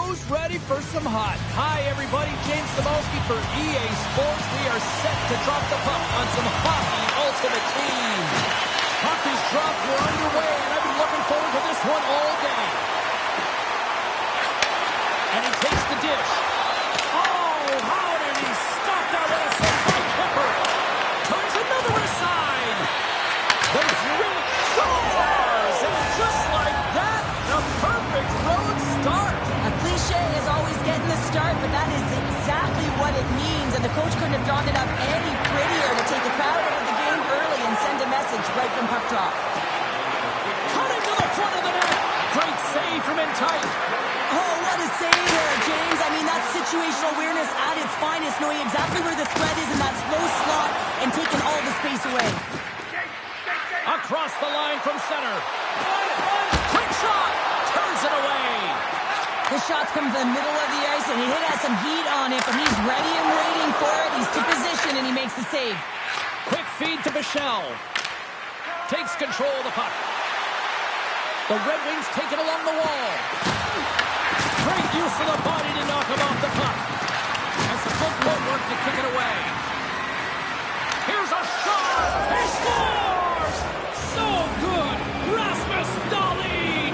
Who's ready for some hot? Hi, everybody. James Cebulski for EA Sports. We are set to drop the puck on some Hockey Ultimate Team. Puck is dropped. We're underway, and I've been looking forward to this one all day. And he takes the dish. Oh, how did he stop that with a save by Kemper? Turns another aside. There's really scores! And just like that, the perfect road start. A cliche is always getting the start, but that is exactly what it means. And the coach couldn't have drawn it up any prettier to take the crowd out of the game early and send a message right from puck drop. Cutting to the front of the net. Great save from in tight. Oh, what a save there, James. I mean, that's situational awareness at its finest, knowing exactly where the threat is in that slow slot and taking all the space away. Across the line from center. Quick shot. Turns it away. The shot's coming from the middle of the ice, and he has some heat on it, but he's ready and waiting for it. He's to position, and he makes the save. Quick feed to Bichelle. Takes control of the puck. The Red Wings take it along the wall. Great use of the body to knock him off the puck. And some good footwork to kick it away. Here's a shot. He scores! So good. Rasmus Dahlin.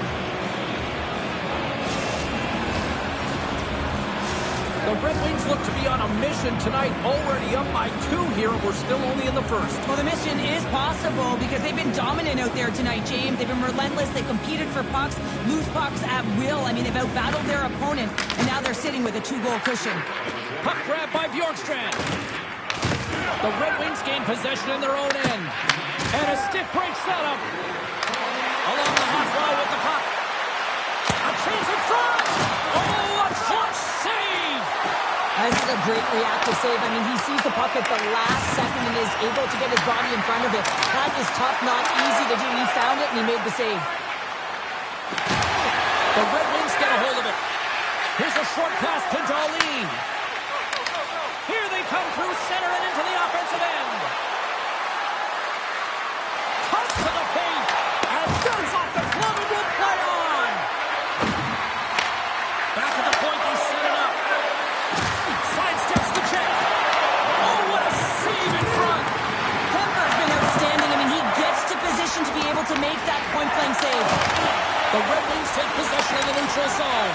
The Red Wings look to be on a mission tonight, already up by 2 here. We're still only in the first. Well, the mission is possible because they've been dominant out there tonight, James. They've been relentless. They competed for pucks, loose pucks at will. I mean, they've outbattled their opponent, and now they're sitting with a 2-goal cushion. Puck grab by Bjorkstrand. The Red Wings gain possession in their own end. And a stick break setup. Along the half wall with the puck. A chance in front. Oh, a clutch save. This is a great reactive save. I mean, he sees the puck at the last second and is able to get his body in front of it. That is tough, not easy to do. He found it and he made the save. The Red Wings get a hold of it. Here's a short pass to Dahlin. Here they come through center and into the offensive end. Cuts to the paint and guns off the glove and will play on. Back at the point, they set it up. Sidesteps the check. Oh, what a save in front. Kemper's been outstanding. I mean, he gets to position to be able to make that point-blank save. The Red Wings take possession of the neutral zone.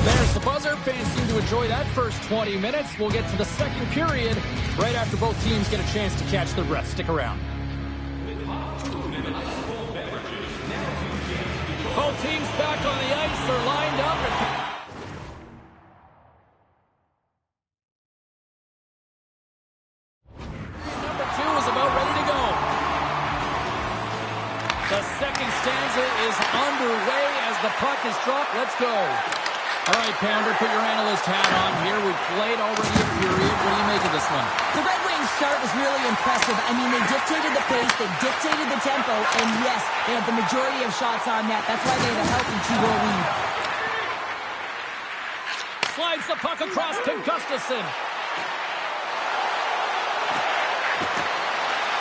There's the buzzer. Fans seem to enjoy that first 20 minutes. We'll get to the second period right after both teams get a chance to catch their breath. Stick around. Both teams back on the ice. They're lined up. Number 2 is about ready to go. The second stanza is underway as the puck is dropped. Let's go. All right, Pounder, put your analyst hat on here. We've played already a period. What do you make of this one? The Red Wings start was really impressive. I mean, they dictated the pace, they dictated the tempo, and yes, they had the majority of shots on net. That's why they had a healthy 2-goal lead. Slides the puck across to Gustafsson.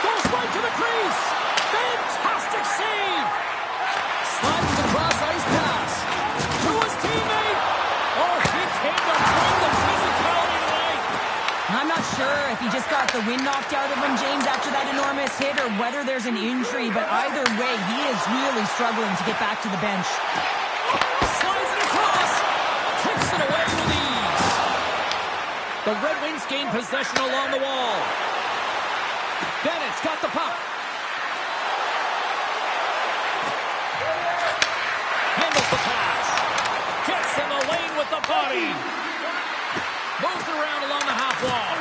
Goes right to the crease. Fantastic save. Slides the cross-ice pass to his teammate. Oh, he came to bring the physicality tonight. I'm not sure if he just got the wind knocked out of him, James, after that enormous hit, or whether there's an injury, but either way, he is really struggling to get back to the bench. Slides it across. Kicks it away with ease. The Red Wings gain possession along the wall. Bennett's got the puck. Handles the pass. Gets in the lane with the body. Moves around along the half wall.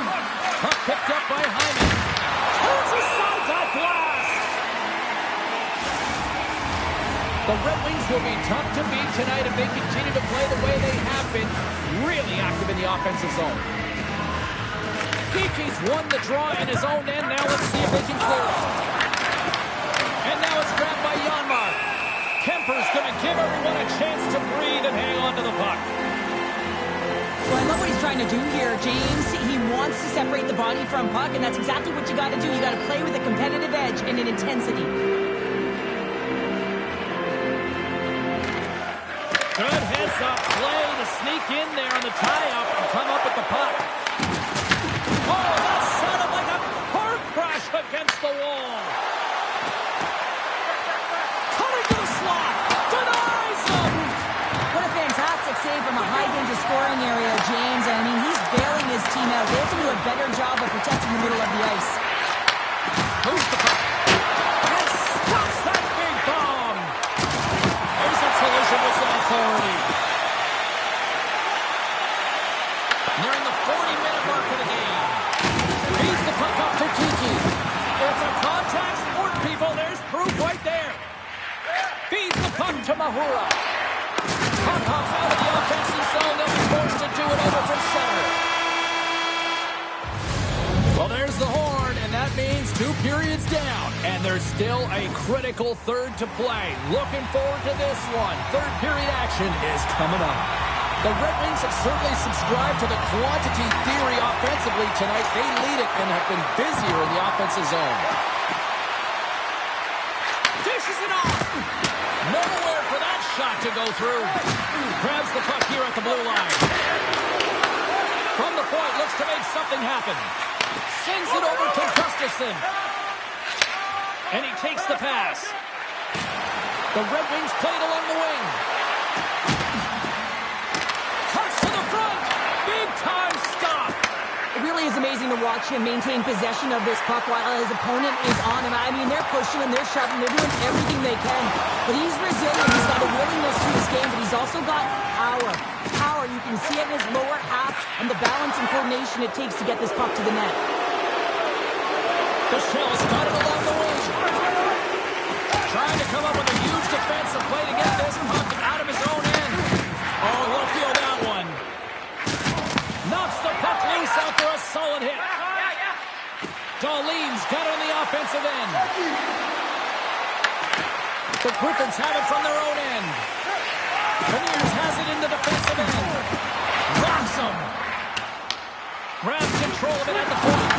Puck picked up by Hyman. Turns aside that blast. The Red Wings will be tough to beat tonight if they continue to play the way they have been. Really active in the offensive zone. Geeky's won the draw in his own end. Now let's see if they can clear it. And now it's grabbed by Janmark. Kemper's going to give everyone a chance to breathe and hang on to the puck. Well, I love what he's trying to do here, James. He wants to separate the body from puck, and that's exactly what you got to do. You got to play with a competitive edge and an intensity. Good heads-up play to sneak in there on the tie-up and come up with the puck. Oh, that sounded like a car crash against the wall. Coming to the slot. Denies him. What a fantastic save from a high-danger scoring area, James. I mean, he's bailing his team out. They have to do a better job of protecting the middle of the ice. Moves the puck. And stops that big bomb. There's a collision with some authority. Nearing the 40-minute mark of the game. Feeds the puck up to Kiki. It's a contact sport, people. There's proof right there. Feeds the puck to Mahura. Puck hops out of the offensive zone. They'll be forced to do it over from center. Well, there's the horn, and that means 2 periods down. And there's still a critical third to play. Looking forward to this one. Third period action is coming up. The Red Wings have certainly subscribed to the quantity theory offensively tonight. They lead it and have been busier in the offensive zone. Dishes it off. Nowhere for that shot to go through. Grabs the puck here at the blue line. From the point, looks to make something happen. Sends it over to Gustafsson. And he takes the pass. The Red Wings played along the wing. Cuts to the front. Big time stop. It really is amazing to watch him maintain possession of this puck while his opponent is on him. I mean, they're pushing him, they're shoving, they're doing everything they can. But he's resilient. He's got a willingness to his game, but he's also got power. Power, you can see it in his lower half and the balance and coordination it takes to get this puck to the net. The Shells got it along the wing. Trying to come up with a huge defensive play to get this puck out of his own end. Oh, he'll feel that one. Knocks the puck loose after a solid hit. Darlene's got it on the offensive end. The Griffins have it from their own end. Beniers has it in the defensive end. Rocks him. Grabs control of it at the point.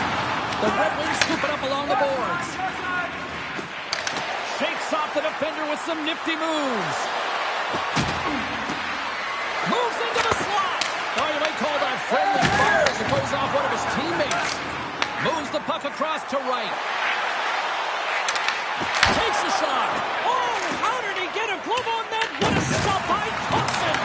The Red Wings scoop it up along the boards. Shakes off the defender with some nifty moves. Moves into the slot. Oh, you might call that friendly fire as it goes off one of his teammates. Moves the puck across to right. Takes a shot. Oh, how did he get a glove on that? What a stop by Thompson.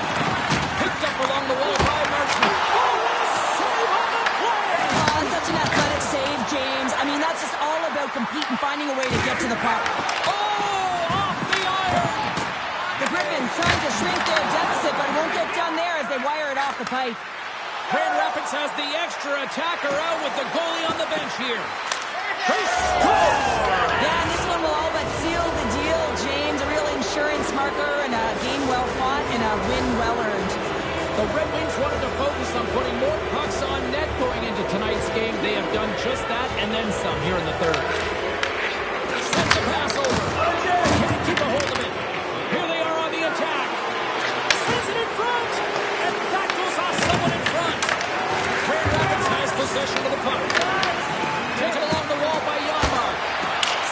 Picked up along the wall by Marchand. Oh, what a save on the play. Oh, such an athletic save, James. I mean, that's just all about competing, finding a way to get to the puck. Oh, off the iron. The Griffins trying to shrink their deficit, but it won't get done there as they wire it off the pipe. Grand Rapids has the extra attacker out with the goalie on the bench here. They score! Yeah, and this one will all but seal the deal, James. A real insurance marker and a game well fought and a win well earned. The Red Wings wanted to focus on putting more pucks on net going into tonight's game. They have done just that and then some here in the third. Sends the pass over. Can't keep a hold of it. Here they are on the attack. Sends it in front. And that goes off someone in front. Grand Rapids has possession of the puck. Taken along the wall by Janmark.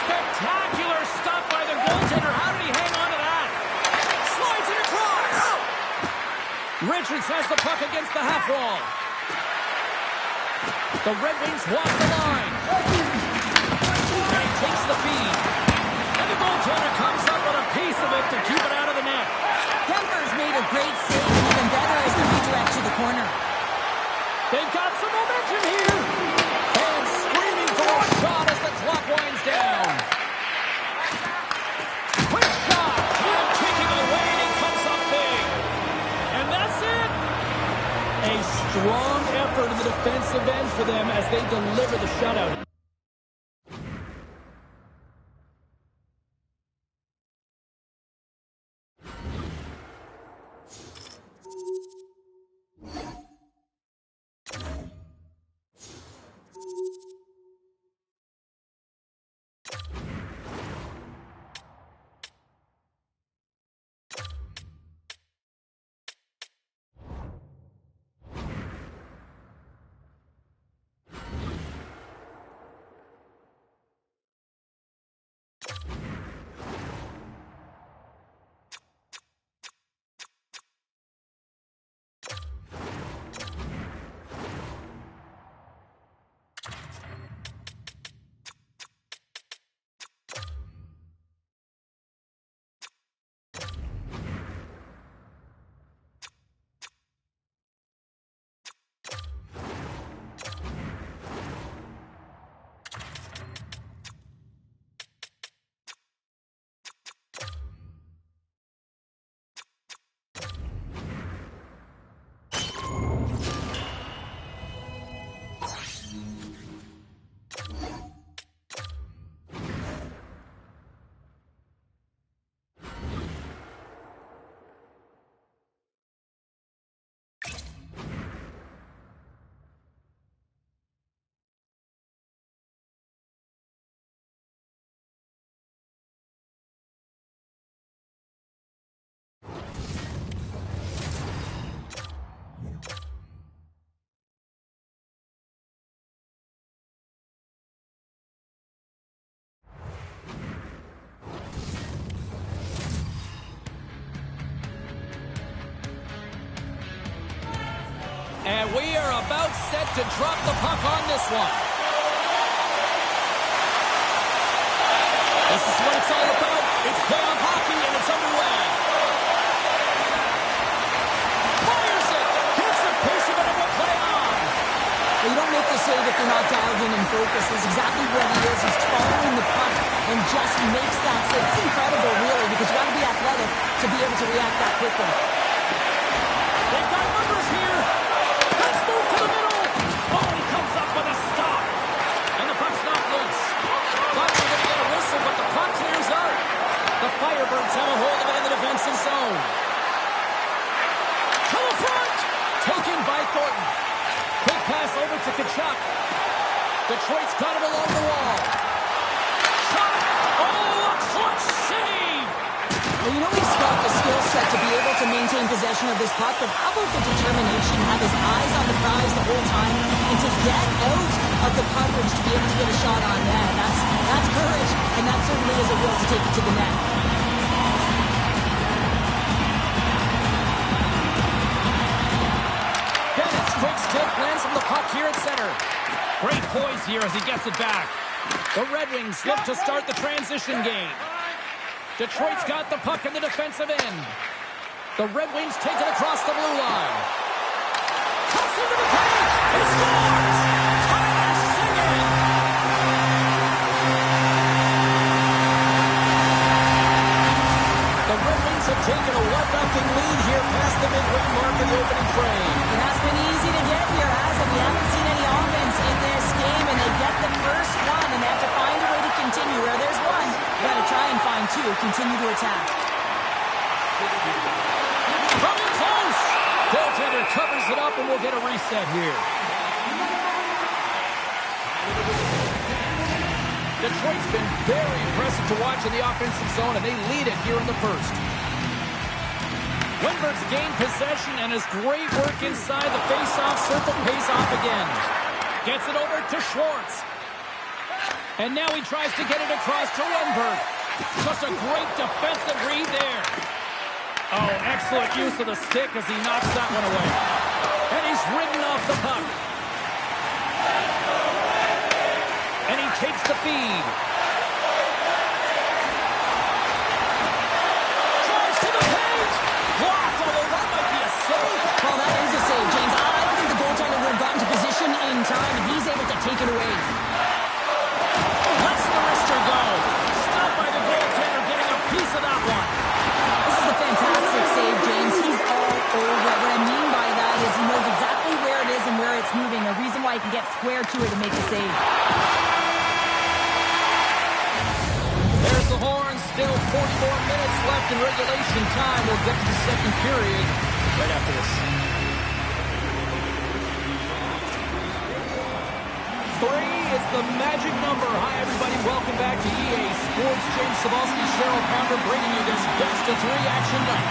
Spectacular stop by the goaltender. How did he hang on to that? Slides it across. Richards has the puck against the half wall. The Red Wings walk the line. And he takes the feed. And the goaltender comes up with a piece of it to keep it out of the net. Kemper's made a great save, and even better as they redirect to the corner. They've got some momentum here. And screaming for a shot as the clock winds down. Quick shot. Time kicking away, and he comes up big. And that's it. A strong effort in the defensive end for them as they deliver the shutout. And we are about set to drop the puck on this one. This is what it's all about. It's playoff hockey, and it's underway. Fires it. Gets the pace of it, and will play on. Well, you don't make the save if you're not dialed in and focused. That's exactly what he is. He's following the puck and just makes that save. It's incredible, really, because you got to be athletic to be able to react that quickly. They've got numbers here. Let's move to the middle. Oh, he comes up with a stop. And the puck's not loose. Thought we were going to get a whistle, but the puck clears out. The Firebirds have a hold of it in the defensive zone. To the front. Taken by Thornton. Quick pass over to Tkachuk. Detroit's got it along the wall. Shot. Oh, a clutch save. Well, you know he's got the skill set to be able to maintain possession of this puck, but how about the determination, have his eyes on the prize the whole time, and to get out of the coverage to be able to get a shot on net. That's courage, and that certainly is a will to take it to the net. Bennett's quick stick lands from the puck here at center. Great poise here as he gets it back. The Red Wings look to start the transition game. Detroit's got the puck in the defensive end. The Red Wings take it across the blue line. Cuts into the paint. He scores! Tyler Seguin! The Red Wings have taken a 1-0 lead here past the midway mark of the opening frame. It has been easy to get here, hasn't it? We haven't seen any offense in this game, and they get the first one, and they have to find a way to continue. Where there's one, you got to try and find two. Continue to attack. From in close. Goaltender covers it up, and we'll get a reset here. Detroit's been very impressive to watch in the offensive zone, and they lead it here in the first. Windberg's gained possession, and his great work inside the face-off circle pays off again. Gets it over to Schwartz. And now he tries to get it across to Windberg. Just a great defensive read there. Oh, excellent use of the stick as he knocks that one away. And he's ridden off the puck. And he takes the feed. Tries to the paint. Blocked, although that might be a save. Well, that is a save, James. I don't think the goaltender would have gotten to position in time, and he's able to take it away. Lets the wrister go. Stopped by the goaltender, getting a piece of that one. This is a fantastic save, James. He's all over it. What I mean by that is he knows exactly where it is and where it's moving. A reason why he can get square to it and make a save. There's the horn. Still 44 minutes left in regulation time. We'll get to the second period right after this. 3 is the magic number. Hi, everybody. Welcome back to EA Sports. James Cebulski, Cheryl Pounder bringing you this best-of-3 action night.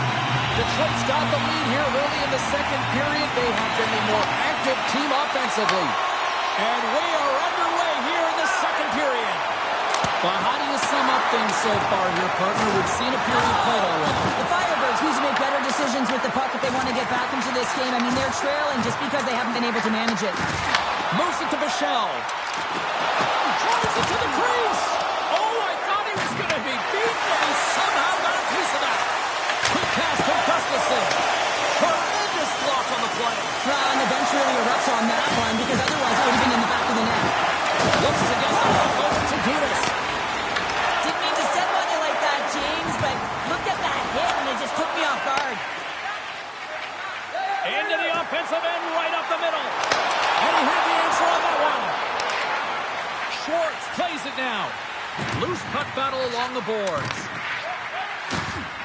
Detroit's got the lead here early in the second period. They have been a more active team offensively. And we are underway here in the second period. Well, how do you sum up things so far here, partner? We've seen a period played already. The Firebirds need to make better decisions with the puck if they want to get back into this game. I mean, they're trailing just because they haven't been able to manage it. Moves it to Bichelle. Drives it to the crease. Oh, I thought he was going to be beaten, and he somehow got a piece of that. Quick pass to Gustafsson. Tremendous block on the play. Well, and the bench really erupts on that one because otherwise it would have been in the back of the net. Looks to get the puck over to Gudas. Didn't mean to step on you like that, James, but look at that hit, and it just took me off guard. Into the offensive end, right up the middle. And he had the answer on that one. Schwartz plays it now. Loose puck battle along the boards.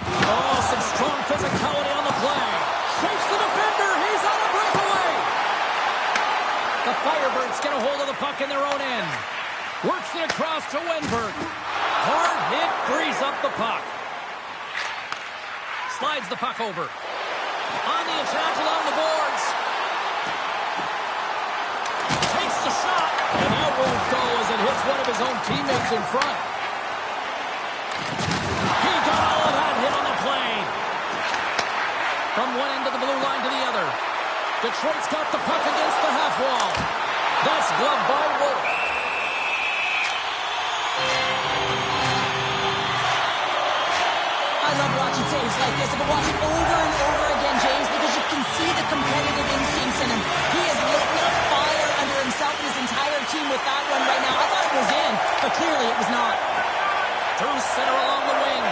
Oh, some strong physicality on the play. Shakes the defender. He's on a breakaway. The Firebirds get a hold of the puck in their own end. Works it across to Windberg. Hard hit frees up the puck. Slides the puck over. On the attack along the boards. Takes the shot. And out won't go as it hits one of his own teammates in front. He got all of that hit on the play. From one end of the blue line to the other. Detroit's got the puck against the half wall. That's gloved by Wolf. I love watching saves like this. I can watch it over and over again, James, because you can see the competitive instincts in him. He is lit a fire under himself and his entire team with that one right now. I thought it was in, but clearly it was not. Through center along the wing.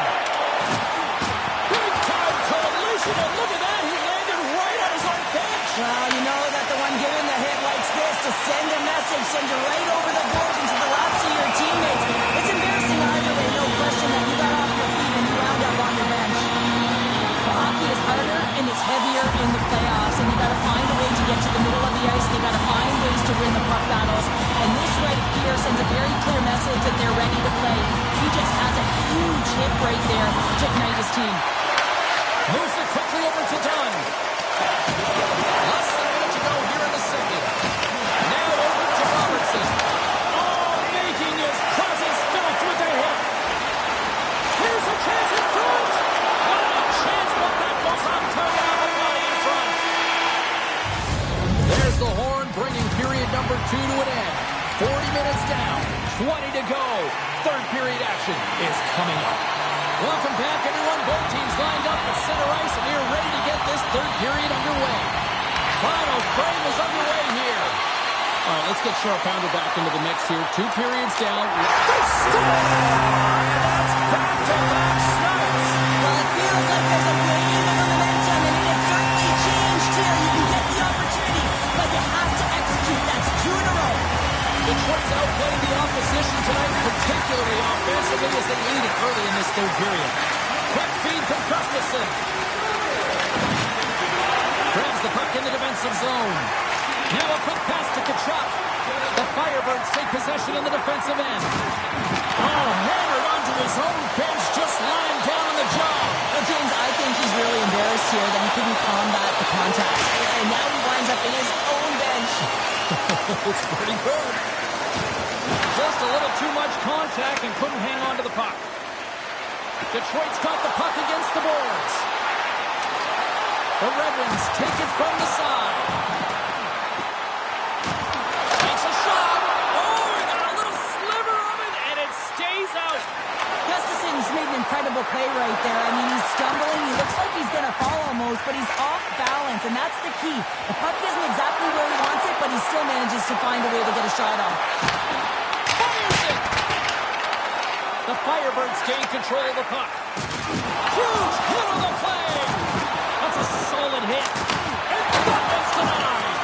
Big time collision, and look at that. He landed right on his own bench. Well, you know that the one giving the hit likes this to send a message, send you right over the boards into the laps of your teammates. It's embarrassing either way, no question that you got off your feet and you wound up on your bench. Well, hockey is harder and it's heavier in the playoffs, and you got to find a way to get to the middle of the ice, and you got to find ways to win the puck battles. And this right here sends a very clear message that they're ready to play. He just has a huge hit right there to ignite his team. Moves it quickly over to Dunn. Less than a minute to go here in the second. Now over to Robertson. Oh, making his presence felt with the hit. Here's a chance in front. What a chance, but that goes off target off the body in front. There's the horn, bringing period number 2 to an end. 40 minutes down, 20 to go. Third period action is coming up. Welcome back, everyone. Both teams lined up at center ice, and we are ready to get this third period underway. Final frame is underway here. All right, let's get Sharp-Pounder back into the mix here. 2 periods down. They score! That's back-to-back snaps. Well, it feels like there's a wave of momentum, and it certainly changed here. You can get the opportunity, but you have to execute. That's 2 in a row. Detroit's outplayed the opposition tonight, particularly offensively, as they lead it early in this third period. Quick feed to Gustafsson. Grabs the puck in the defensive zone. Now a quick pass to Tkachuk. The Firebirds take possession in the defensive end. Oh, hammered onto his own bench, just lying down on the job. Well, James, I think he's really embarrassed here that he couldn't combat the contact. And now he winds up in his own bench. It's pretty good. Just a little too much contact and couldn't hang on to the puck. Detroit's got the puck against the boards. The Red Wings take it from the side. Takes a shot. Oh, he got a little sliver of it, and it stays out. Gustafsson's made an incredible play right there. I mean, he's stumbling. He looks like he's going to fall almost, but he's off balance, and that's the key. The puck isn't exactly where he wants it, but he still manages to find a way to get a shot off. Fires it. The Firebirds gain control of the puck. Huge hit on the play. That's a solid hit. And that one's denied.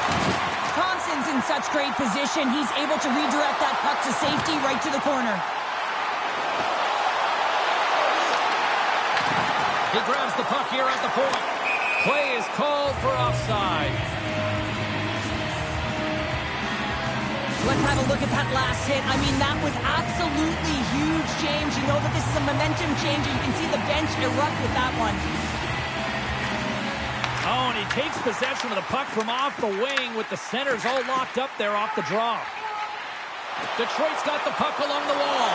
Thompson's in such great position. He's able to redirect that puck to safety right to the corner. He grabs the puck here at the point. Play is called for offside. Let's have a look at that last hit. I mean, that was absolutely huge, James. You know that this is a momentum changer. You can see the bench erupt with that one. Oh, and he takes possession of the puck from off the wing with the centers all locked up there off the draw. Detroit's got the puck along the wall.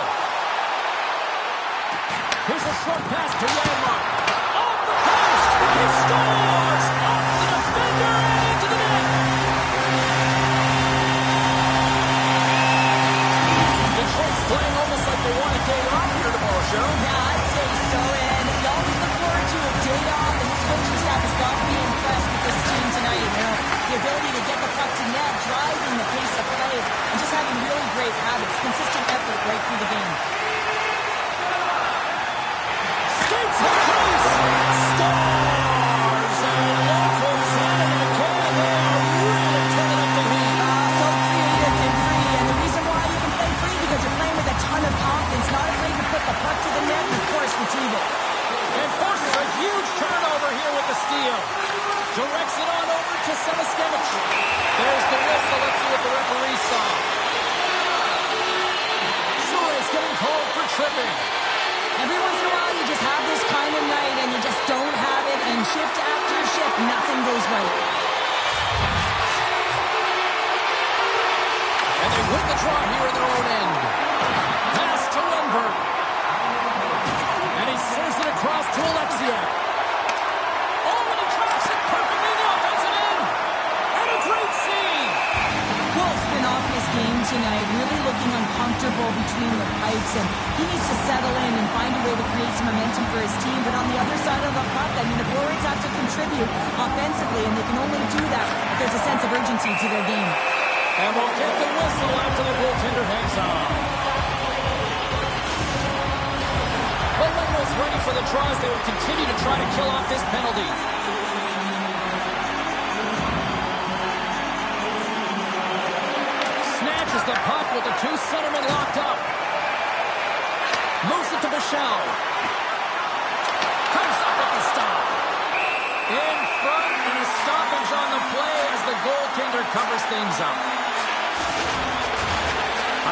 Here's a short pass to Janmark. Off the post! He scores! Off the defender and into the net! Detroit's playing almost like they want a day off here tomorrow, Sharon. Yeah, I'd say so, and we always look forward to a day off, and this coaching staff has got to be impressed with this team tonight. You know, the ability to get the puck to net, driving the pace of play, and just having really great habits, consistent effort right through the game. Skates the crease! Stars! And locals in it again. They are really turning up the heat. So creative and free, and the reason why you can play free because you're playing with a ton of confidence, not afraid to put the puck to the net and, of course, retrieve it. And forces a huge turnover here with the steal. Directs it on over to Semiskevich. There's the whistle. Let's see what the referee saw. Suarez getting called for tripping. Every once in a while, you just have this kind of night, and you just don't have it, and shift after shift, nothing goes right. And they win the draw here in their own end. Pass to Lundberg. And he serves it across to Alexiak. Oh, and he tracks it perfectly in the offensive end. between the pipes, and he needs to settle in and find a way to create some momentum for his team. But on the other side of the puck, I mean, the forwards have to contribute offensively, and they can only do that if there's a sense of urgency to their game. And we'll get the whistle after the goaltender hangs on. Valeno's ready for the draw as they will continue to try to kill off this penalty. Snatches the puck with the two centermen locked up. Moves it to Bichelle. Comes up with the stop. In front, and a stoppage on the play as the goaltender covers things up.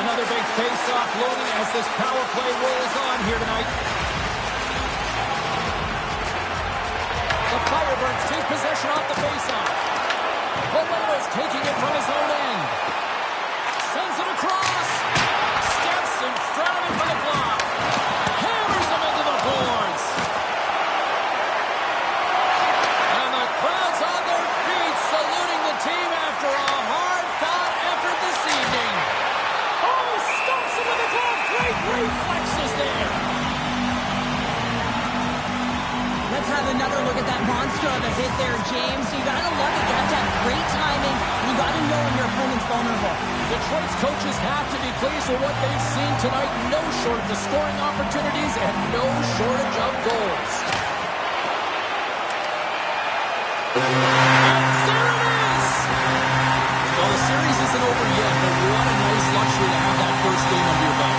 Another big face-off loading as this power play rolls on here tonight. The Firebirds take possession off the face-off. Valeno's taking it from his own end. Sends it across. Steps in front of him for the block. Hammers him into the boards. And the crowd's on their feet saluting the team after a hard-fought effort this evening. Oh, stumps him with a glove. Great reflexes there. Let's have another look at that monster of a hit there, James. You gotta love it. You have to have great timing, and you gotta know when your opponent's vulnerable. Detroit's coaches have to be pleased with what they've seen tonight. No shortage of scoring opportunities and no shortage of goals. And there it is! Well, the series isn't over yet, but what a nice luxury to have that first game under your belt.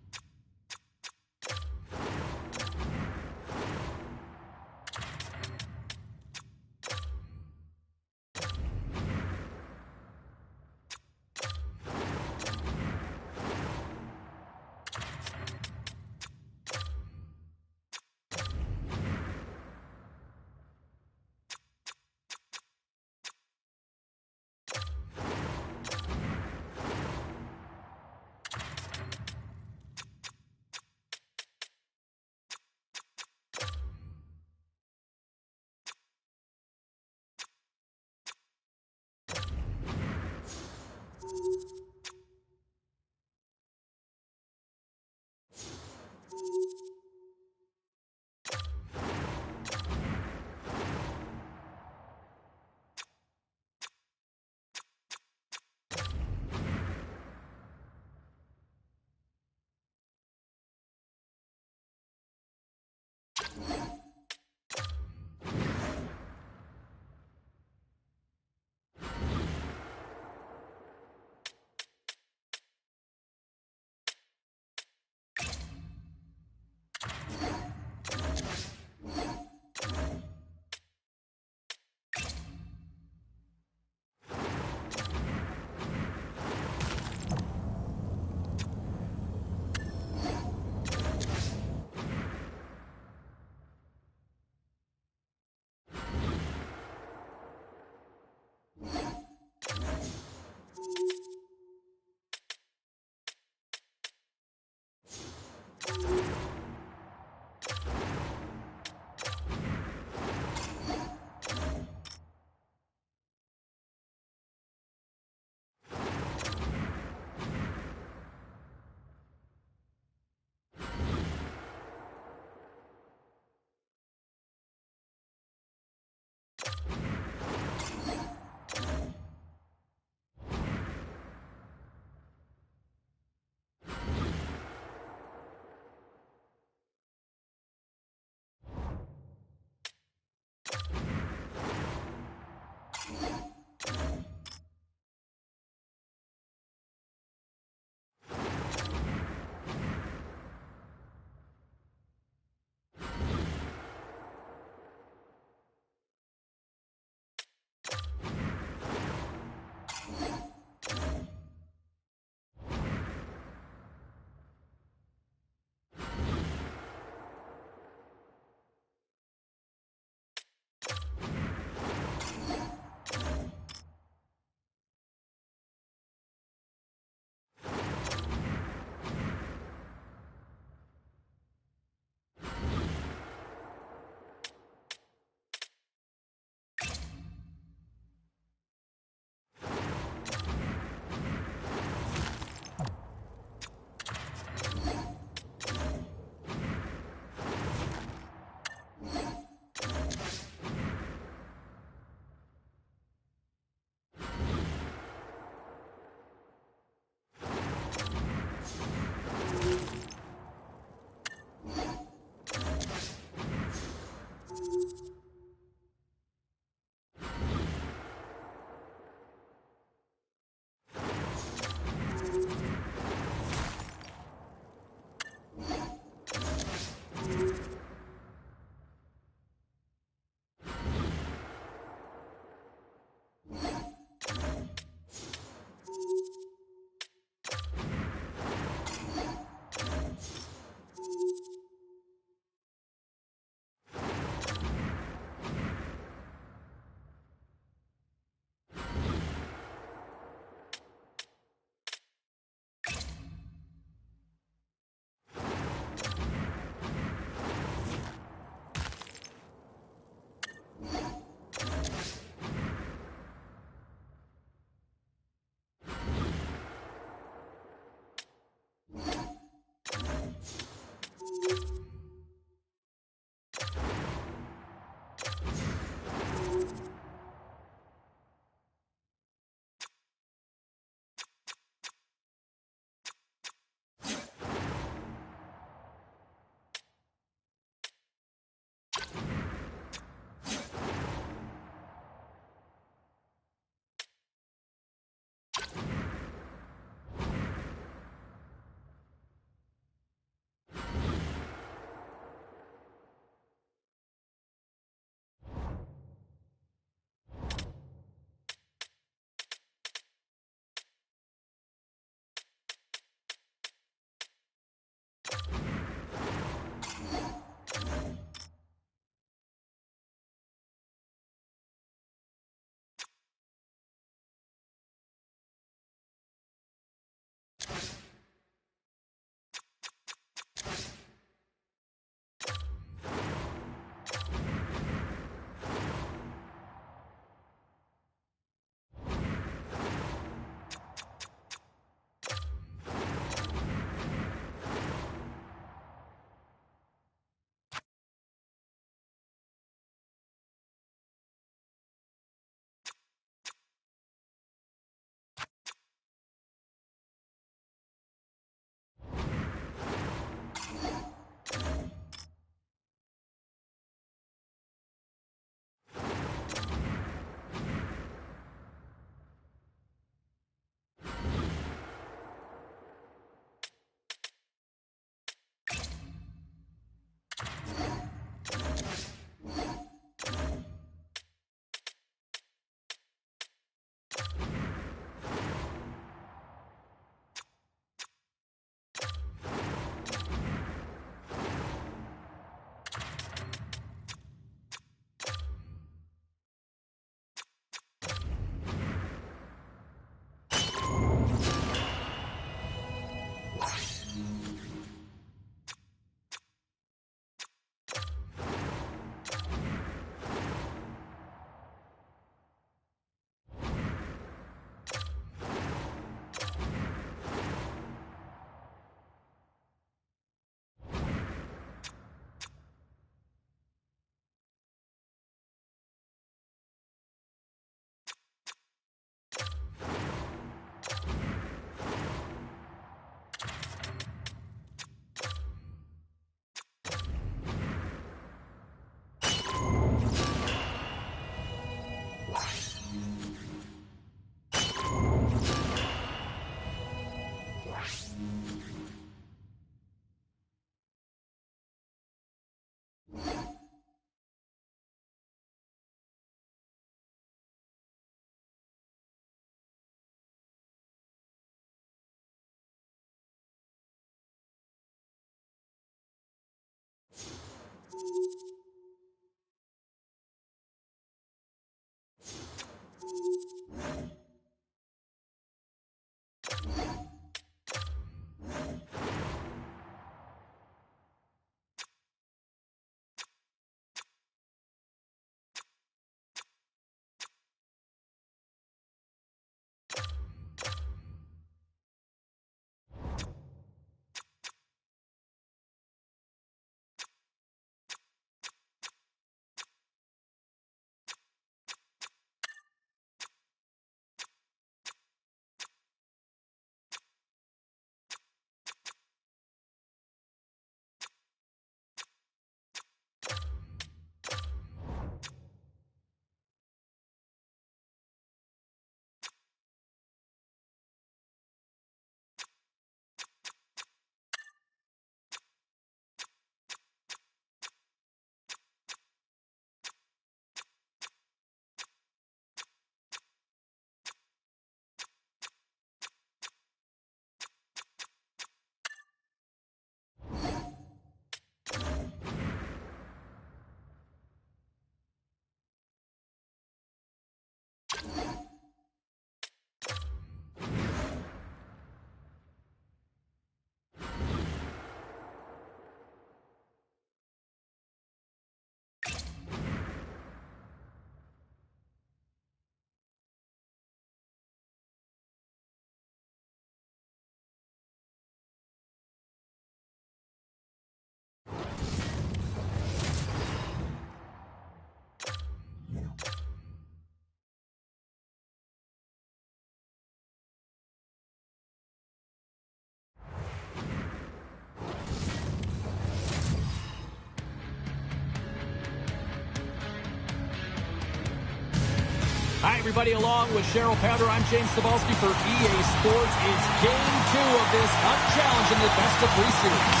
Hi, everybody. Along with Cheryl Powder, I'm James Cebulski for EA Sports. It's Game 2 of this Hunt Challenge in the best-of-3 series.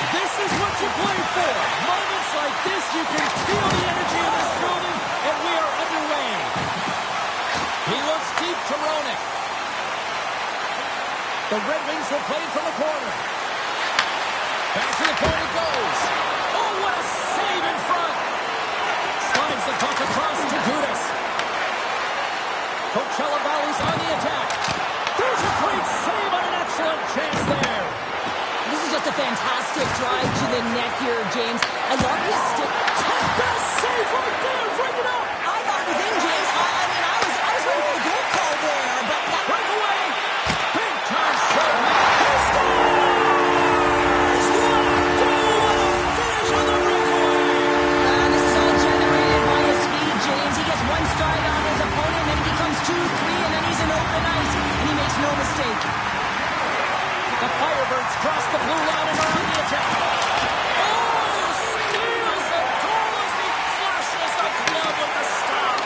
This is what you play for. Moments like this, you can feel the energy in this building, and we are underway. He looks deep to Roenick. The Red Wings will play from the corner. Back to the point it goes. Oh, what a save in front. Slides the puck across to Gudas. Coachella Valley's on the attack. There's a great save on an excellent chance there. This is just a fantastic drive to the net here, James. I love his stick. Best save right there. Bring it up. I got it in, James. I was ready for the goal call there, but break away. Big time save. He scores! What a goal! What a finish on the breakaway! This is all generated by his speed, James. He gets one stride on his opponent, and he becomes 2-3, and then he's in open ice, and he makes no mistake. The Firebirds cross the blue line and are on the attack. Oh, steals the goal as he flushes the glove with the stop.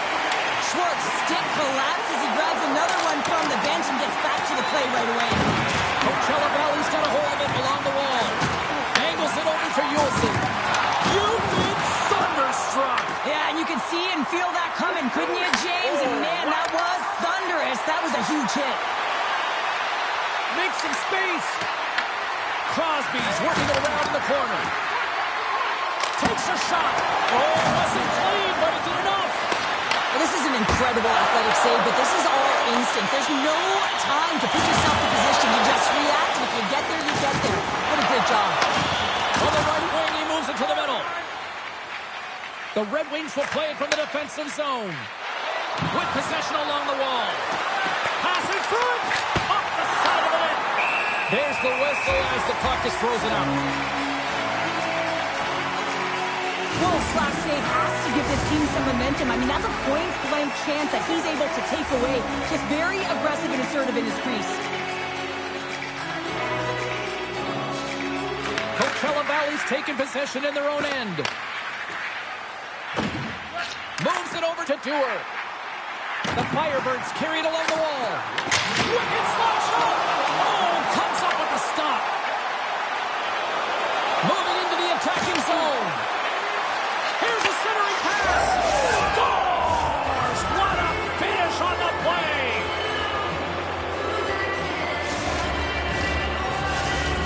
Schwartz stick collapses. He grabs another one from the bench and gets back to the play right away. Coachella Valley's got a hold of it along the wall. Angles it over to Yulson. You've been thunderstruck. Yeah, and you can see and feel that coming, couldn't you, James? And man, that was thunderous. That was a huge hit. Makes some space. Crosby's working it around in the corner. Takes a shot. Oh, wasn't clean, but it did enough. Well, this is an incredible athletic save, but this is all instinct. There's no time to put yourself in position. You just react, and if you get there, you get there. What a great job. On the right wing, he moves it to the middle. The Red Wings will play it from the defensive zone. With possession along the wall. Pass in front. Up the side of the net. There's the whistle as the puck is frozen up. Wolf's last save has to give this team some momentum. I mean, that's a point-blank chance that he's able to take away. Just very aggressive and assertive in his crease. Coachella Valley's taken possession in their own end. Moves it over to Dewar. The Firebirds carry it along the wall. Wicked slap shot. Oh, comes up with the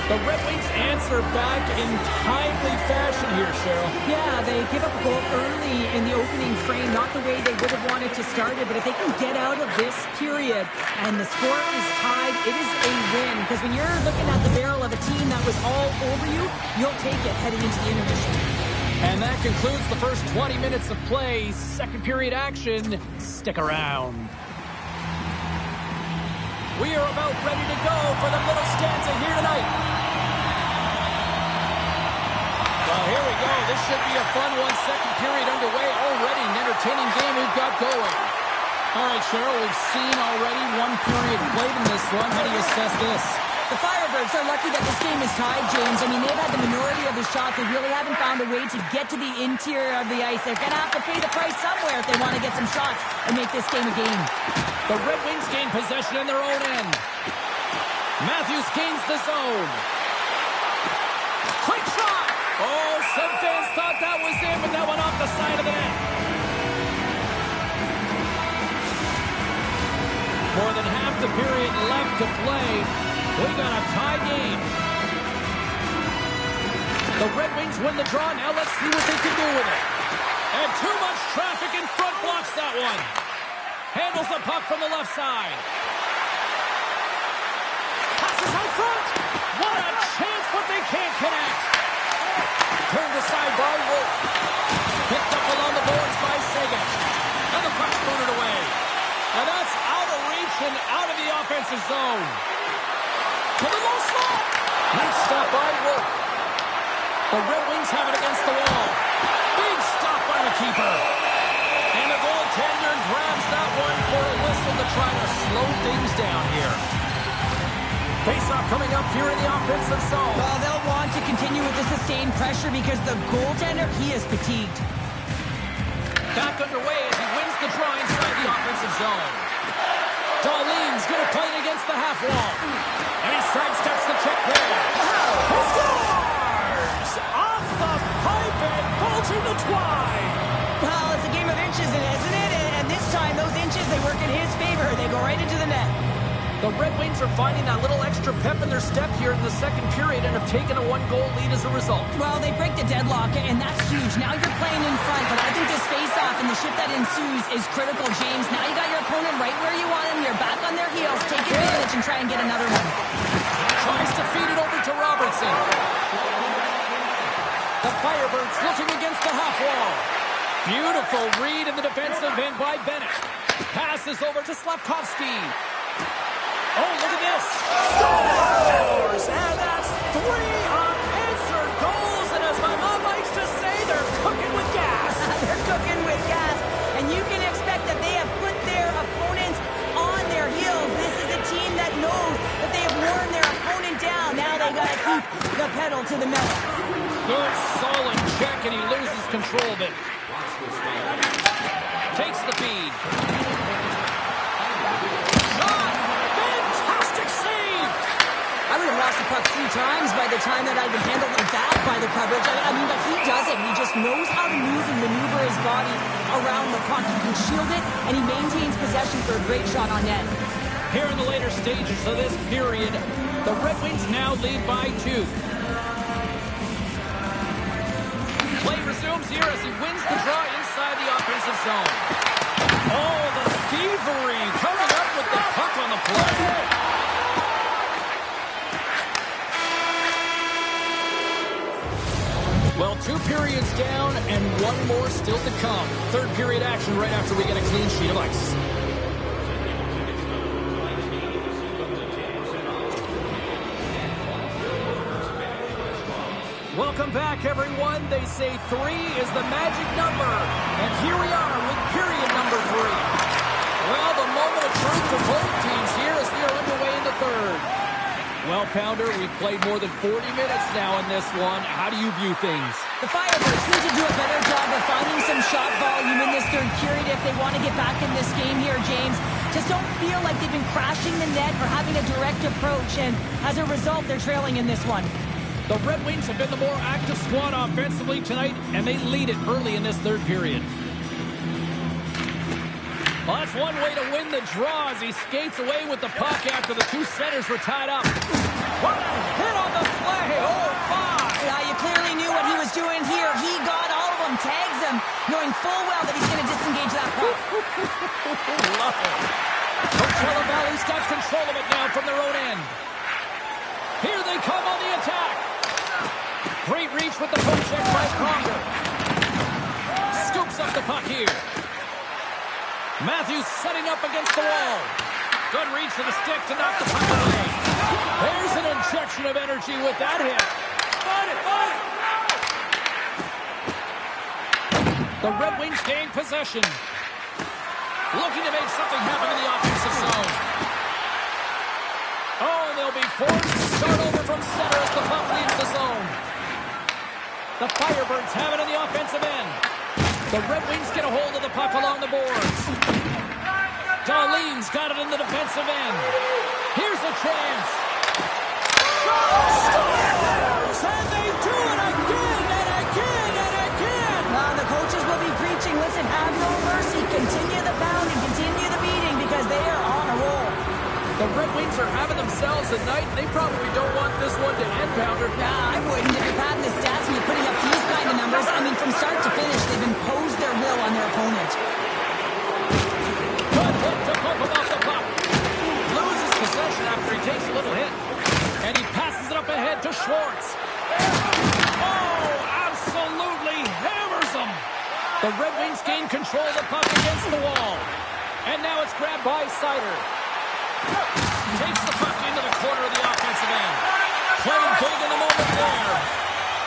The Red Wings answer back in timely fashion here, Cheryl. Yeah, they give up a goal early in the opening frame, not the way they would have wanted to start it, but if they can get out of this period and the score is tied, it is a win. Because when you're looking at the barrel of a team that was all over you, you'll take it heading into the intermission. And that concludes the first 20 minutes of play. Second period action. Stick around. We are about ready to go for the middle stanza here tonight. Well, here we go. This should be a fun one. Second period underway already. An entertaining game we've got going. All right, Cheryl, we've seen already one period played in this one. How do you assess this? The Firebirds are lucky that this game is tied, James. I mean, they've had the minority of the shots. They really haven't found a way to get to the interior of the ice. They're going to have to pay the price somewhere if they want to get some shots and make this game a game. The Red Wings gain possession in their own end. Matthews gains the zone. Quick shot! Oh, some fans thought that was in, but that went off the side of the net. More than half the period left to play. We got a tie game. The Red Wings win the draw. Now let's see what they can do with it. And too much traffic in front blocks that one. Handles the puck from the left side. Passes out front. What a chance, but they can't connect. Turned aside by Wolf. Picked up along the boards by Sagan. And the puck's booted away. And that's out of reach and out of the offensive zone. To the low slot. Nice stop by Wolf. The Red Wings have it against the wall. Big stop by the keeper. And the goaltender grabs that one for a whistle to try to slow things down here. Face-off coming up here in the offensive zone. Well, they'll want to continue with the sustained pressure because the goaltender, he is fatigued. Back underway as he wins the draw inside the offensive zone. Darlene's going to play it against the half wall. And he sidesteps the check there. He scores! Off the pipe and bulging the twine. Well, it's a game of inches, isn't it? And this time, those inches, they work in his favor. They go right into the net. The Red Wings are finding that little extra pep in their step here in the second period and have taken a one-goal lead as a result. Well, they break the deadlock, and that's huge. Now you're playing in front, but I think this face-off and the shift that ensues is critical, James. Now you got your opponent right where you want him. You're back on their heels. Take advantage and try and get another one. Tries to feed it over to Robertson. The Firebirds looking against the half wall. Beautiful read in the defensive end by Bennett. Passes over to Slavkovsky. Oh, look at this. Scores! And that's 3 unanswered goals. And as my mom likes to say, they're cooking with gas. They're cooking with gas. And you can expect that they have put their opponents on their heels. This is a team that knows that they have worn their opponent down. Now they got to keep the pedal to the metal. Good, solid check, and he loses control of it. Takes the feed. I would have lost the puck 3 times by the time that I'd been handled like that by the coverage. I mean, but he doesn't. He just knows how to move and maneuver his body around the puck. He can shield it, and he maintains possession for a great shot on net. Here in the later stages of this period, the Red Wings now lead by 2. Play resumes here as he wins the draw inside the offensive zone. Oh, the thievery coming up with the puck on the play. Well, 2 periods down and 1 more still to come. Third period action right after we get a clean sheet of ice. Welcome back, everyone. They say 3 is the magic number. And here we are with period number 3. Well, the moment of truth for both teams here as we are underway in the third. Well, Pounder, we've played more than 40 minutes now in this one. How do you view things? The Firebirds need to do a better job of finding some shot volume in this third period if they want to get back in this game here, James. Just don't feel like they've been crashing the net or having a direct approach, and as a result, they're trailing in this one. The Red Wings have been the more active squad offensively tonight, and they lead it early in this third period. Well, that's one way to win the draw as he skates away with the puck after the 2 centers were tied up. What a hit on the Love it. Coachella Valley's got control of it now from their own end. Here they come on the attack. Great reach with the poke check by Pronger. Scoops up the puck here. Matthews setting up against the wall. Good reach for the stick to knock the puck away. There's an injection of energy with that hit. The Red Wings gain possession. Looking to make something happen in the offensive zone. Oh, they'll be forced to start over from center as the puck leaves the zone. The Firebirds have it on the offensive end. The Red Wings get a hold of the puck along the boards. Darlene's got it in the defensive end. Here's a chance. Scores! And they do it again and again and again. Now the coaches will be preaching, listen, have no mercy. Continue the pounding, continue the beating because they are on a roll. The Red Wings are having themselves a night. They probably don't want this one to end, Pounder. Nah, I wouldn't. If you're padding the stats and you're putting up these kind of numbers, I mean, from start to finish, they've imposed their will on their opponent. Good hit to pump him off the puck. Loses possession after he takes a little hit. And he passes it up ahead to Schwartz. Oh, absolutely hammers him. The Red Wings gain control of the puck against the wall. And now it's grabbed by Sider. Takes the puck into the corner of the offensive end. Playing big in the moment there.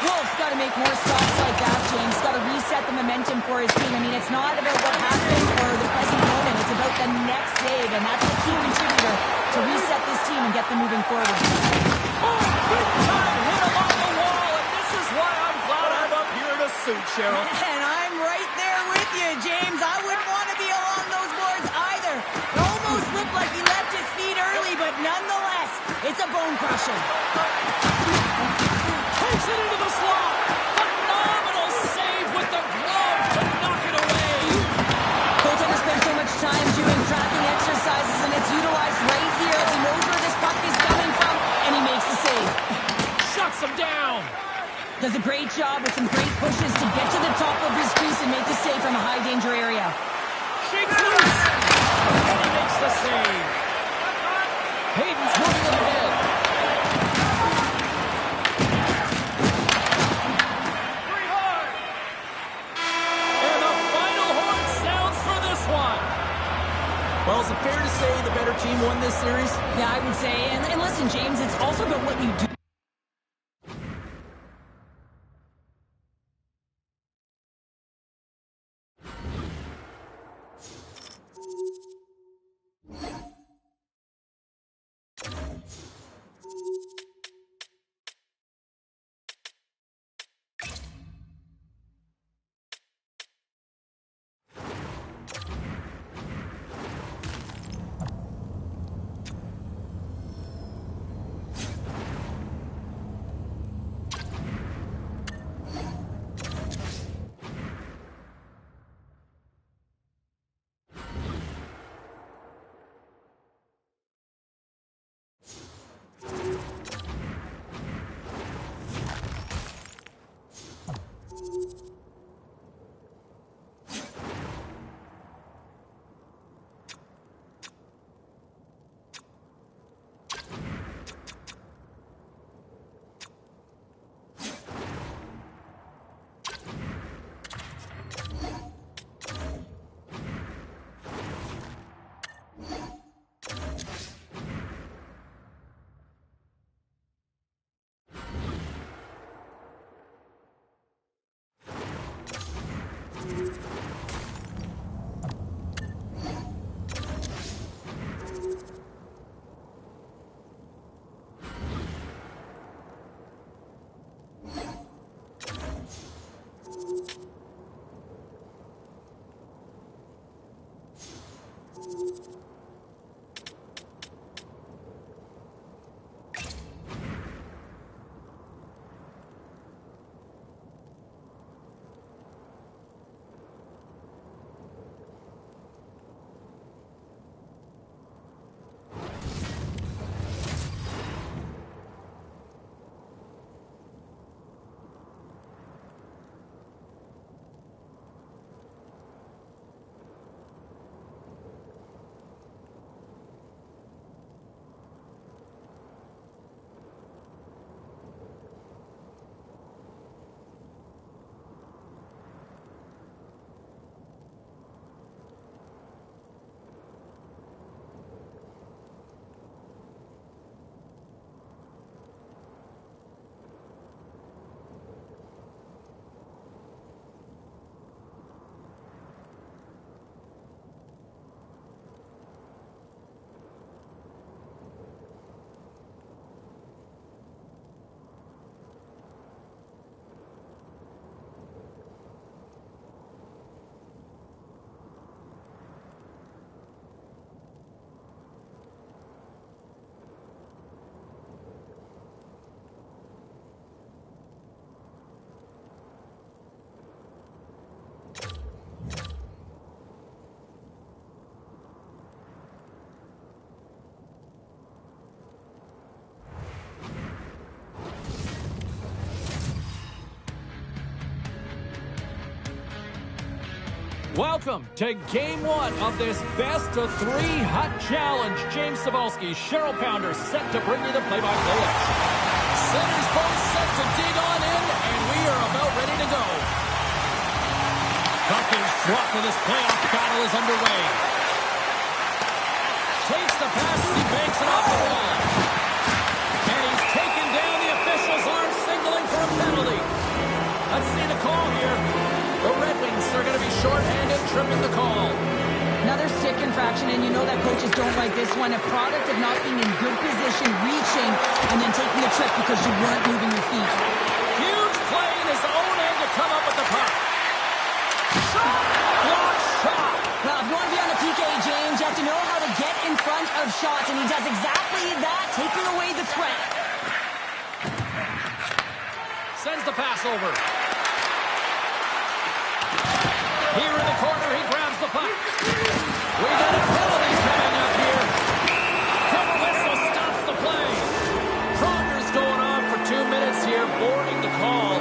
Wolf's got to make more stops like that, James. Got to reset the momentum for his team. I mean, it's not about what happened or the present moment. It's about the next save, and that's the key contributor to reset this team and get them moving forward. Oh, big time hit along the wall, and this is why I'm glad I'm up here in a suit, Cheryl. And I'm right there with you, James. I wouldn't want to be along those boards either. It almost looked like he left his feet early, but nonetheless, it's a bone crusher. Takes it into the slot. Phenomenal save with the glove to knock it away. Goaltender spends so much time doing tracking exercises, and it's utilized right here as he knows where this puck is coming from, and he makes the save. Shuts him down. Does a great job with some great pushes to get to the top of his crease and make the save from a high-danger area. Shakes loose. And he makes the save. Hayden's moving them ahead. And the final horn sounds for this one. Well, is it fair to say the better team won this series? Yeah, I would say. And listen, James, it's also about what you do. Welcome to Game 1 of this best-of-3 hut challenge. James Cebulski, Cheryl Pounder, set to bring you the play-by-play action. Center's both set to dig on in, and we are about ready to go. Puck is dropped and this playoff battle is underway. Takes the pass as he banks it off the wall. And he's taken down. The official's arm signaling for a penalty. Let's see the call here. The Red Wings are going to be short-handed, tripping the call. Another stick infraction, and you know that coaches don't like this one. A product of not being in good position, reaching, and then taking the trip because you weren't moving your feet. Huge play in his own end to come up with the puck. Shot! Block shot! Well, if you want to be on the PK, James, you have to know how to get in front of shots, and he does exactly that, taking away the threat. Sends the pass over. Here in the corner, he grabs the puck. We got a penalty coming up here. Quick whistle stops the play. Pronger's going off for 2 minutes here, boarding the call.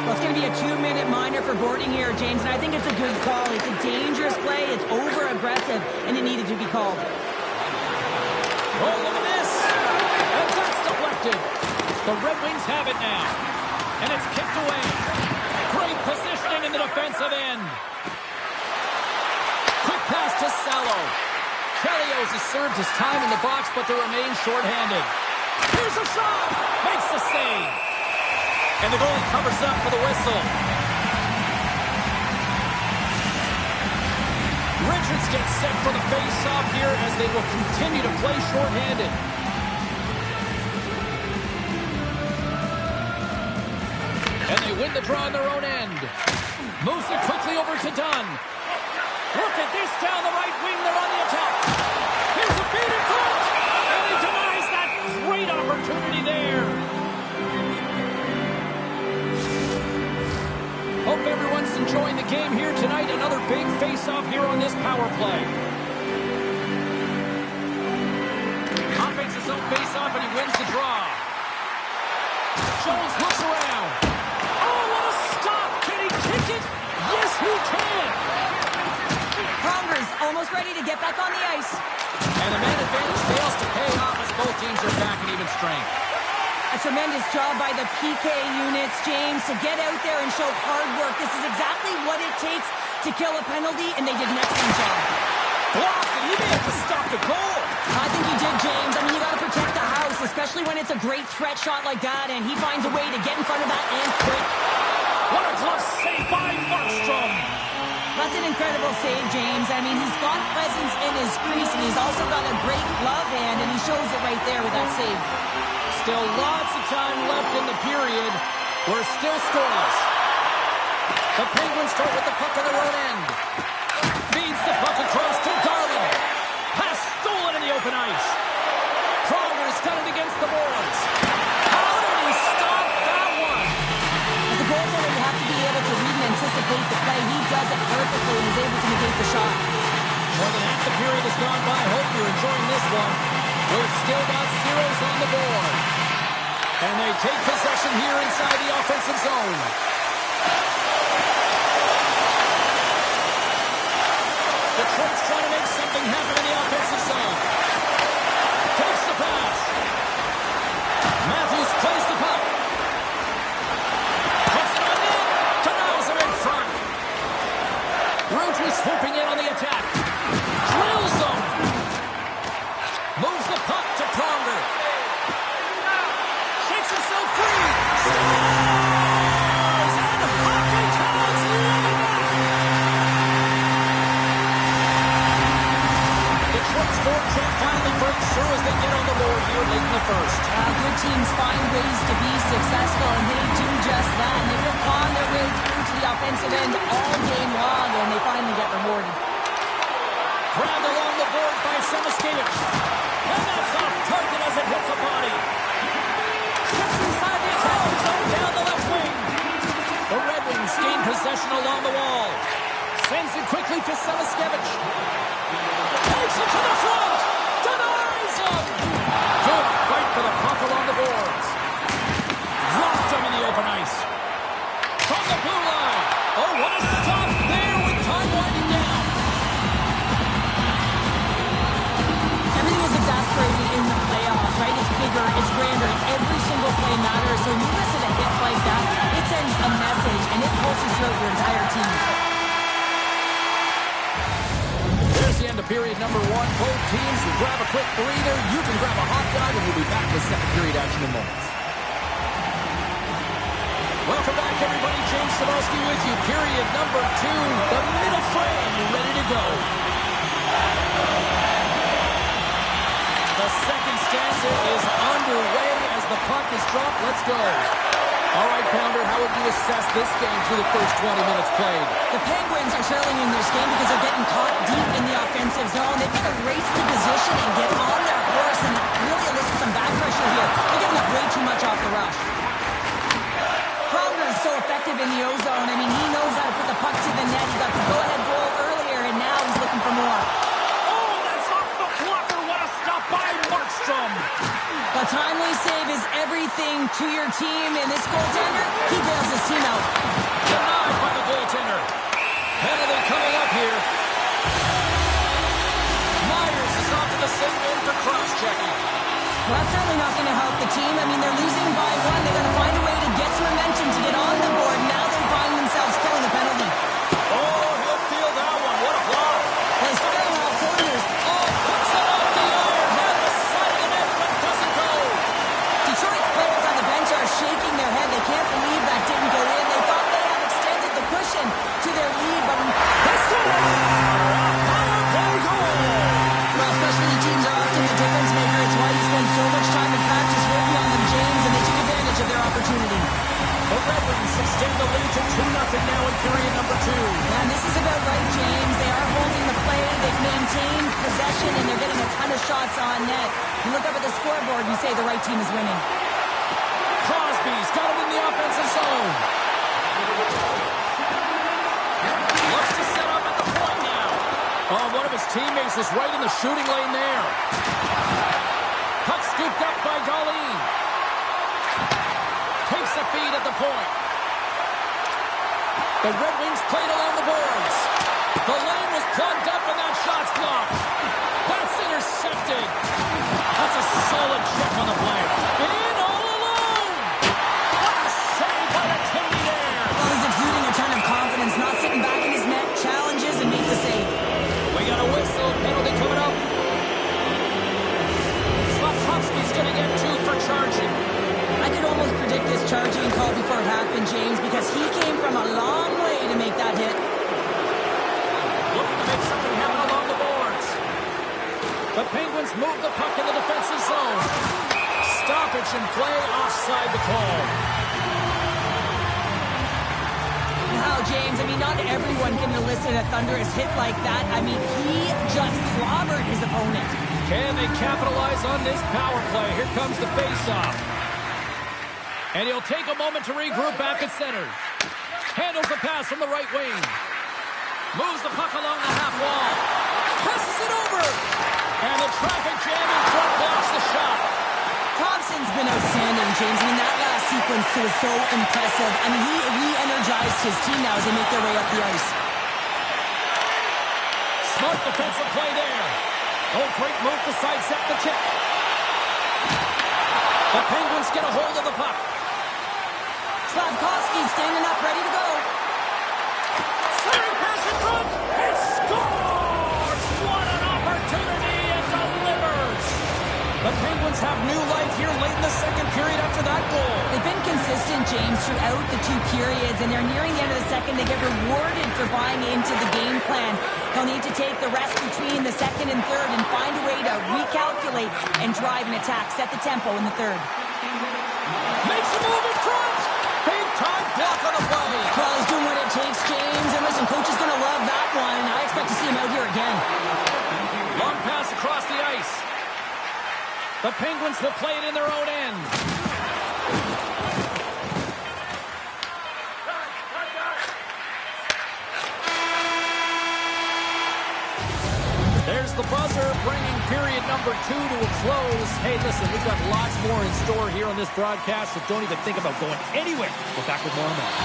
Well, it's going to be a 2-minute minor for boarding here, James, and I think it's a good call. It's a dangerous play. It's over-aggressive, and it needed to be called. Oh, look at this. And that's deflected. The Red Wings have it now. And it's kicked away. Great positioning in the defensive end. Quick pass to Salo. Chelios has served his time in the box, but they remain shorthanded. Here's a shot. Makes the save. And the goalie covers up for the whistle. Richards gets set for the face-off here as they will continue to play shorthanded. And they win the draw on their own end. Moves it quickly over to Dunn. Look at this down the right wing. They're on the attack. Here's a feed in front. And he denies that great opportunity there. Hope everyone's enjoying the game here tonight. Another big face-off here on this power play. Offense his own face-off, and he wins the draw. Jones looks around. Oh, what a stop! Can he kick it? Yes, he can! Pronger's almost ready to get back on the ice. And the man advantage fails to pay off as both teams are back in even strength. A tremendous job by the PK units, James, to get out there and show hard work. This is exactly what it takes to kill a penalty, and they did an excellent job. Blocked, and he may have to stop the goal. I think he did, James. I mean, you got to protect the house, especially when it's a great threat shot like that, and he finds a way to get in front of that and quick. What a glove save by Markstrom. That's an incredible save, James. I mean, he's got presence in his crease, and he's also got a great glove hand, and he shows it right there with that save. Still lots of time left in the period. We're still scoreless. The Penguins start with the puck on their own end. Feeds the puck across to Garland. Pass stolen in the open ice. Pronger's got it against the boards. How did he stop that one? As a goaltender, you have to be able to read and anticipate the play. He does it perfectly and is able to negate the shot. More than half the period has gone by. Hope you're enjoying this one. We've still got zeros on the board. And they take possession here inside the offensive zone. The Detroit's trying to make something happen in the offensive zone. Takes the pass. Matthews plays the puck. Puts it on net. Denies him in front. Rotary swooping in on the attack. Drills him. Moves the puck to Pronger. Shakes himself free. Scores! And the hockey town's leading back. Detroit's forecheck finally breaks through as they get on the board here late in the first. Good teams find ways to be successful, and they do just that. And they've been on their way through to the offensive end all game long, and they finally get rewarded. Grabbed along the board by Semiskevich. And that's off target as it hits a body. Steps inside the attacking zone down the left wing. The Red Wings gain possession along the wall. Sends it quickly to Semiskevich. Takes it to the front. Denies him. Good fight for the puck along the boards. Dropped him in the open ice. From the blue line. Oh, what a stop there with time winding down. entire team. There's the end of period number one. Both teams will grab a quick breather. You can grab a hot dog, and we'll be back with second period action in moments. Welcome back, everybody. James Cebulski with you. Period number two. The middle frame ready to go. The second stanza is underway as the puck is dropped. Let's go. All right, Pounder, how would you assess this game through the first 20 minutes played? The Penguins are trailing in this game because they're getting caught deep in the offensive zone. They've got to race to position and get on their horse and really elicit some back pressure here. They're giving up way too much off the rush. Pronger is so effective in the O-zone. I mean, he knows how to put the puck to the net. He got the go-ahead goal earlier, and now he's looking for more. Oh, that's off the blocker. What a stop by Markstrom. A timely save is everything to your team, and this goaltender, he bails his team out. Denied by the goaltender. Penalty coming up here. Myers is off to the same end for cross-checking. Well, that's certainly not going to help the team. I mean, they're losing by one. They're going to find a way to get some momentum to get on the board. Now they find themselves killing the penalty. Oh, he'll feel that one. What a block. Well, he's firing all corners. Oh, puts it off the iron. Had the side of the net, but doesn't go. Detroit's players on the bench are shaking their head. They can't believe that didn't go in. They thought they had extended the cushion to their lead, but they score! Well, special teams are often the difference maker. It's why you spend so much time in practice working on them, James, and they took advantage of their opportunity. The Red Wings extend the lead to 2-0 now in period number two. And this is about right, James. They are holding the play. They've maintained possession, and they're getting a ton of shots on net. You look up at the scoreboard and you say the right team is winning. Crosby's got it in the offensive zone. Looks to set up at the point now. Oh, one of his teammates was right in the shooting lane there. Puck scooped up by Darlene. Takes the feed at the point. The Red Wings played along the boards. The lane was plugged up and that shot's blocked. That's intercepted. That's a solid check on the play. In all alone. What a save by the Timmy there. Well, he's exuding a ton of confidence, not sitting back in his net, challenges and makes a save. We got a whistle. Penalty coming up. Slavkovsky's going to get two for charging. I could almost predict this charging call before it happened, James, because he came from a long way to make that hit. Looking to make something happen along the boards. The Penguins move the puck in the defensive zone. Stoppage in play, offside the call. Wow, James, I mean, not everyone can elicit a thunderous hit like that. I mean, he just clobbered his opponent. Can they capitalize on this power play? Here comes the face-off. And he'll take a moment to regroup back at center. Handles the pass from the right wing. Moves the puck along the half wall. Passes it over. And the traffic jam in front blocks the shot. Thompson's been outstanding, James. I mean, that last sequence was so impressive. I mean, he re-energized his team now as they make their way up the ice. Smart defensive play there. Oh, great move to sidestep the check. The Penguins get a hold of the puck. Slavkovsky standing up, ready to go. Sliding pass in front. It scores! What an opportunity and delivers! The Penguins have new life here late in the second period after that goal. They've been consistent, James, throughout the two periods, and they're nearing the end of the second. They get rewarded for buying into the game plan. They'll need to take the rest between the second and third and find a way to recalculate and drive an attack. Set the tempo in the third. Makes a move in front. Big time block on the play. Well, he's doing what it takes, James. And listen, coach is going to love that one. I expect to see him out here again. Long pass across the ice. The Penguins will play it in their own end. There's the buzzer, bringing period number 2 to a close. Hey, listen, we've got lots more in store here on this broadcast, so don't even think about going anywhere. We're back with more in a moment.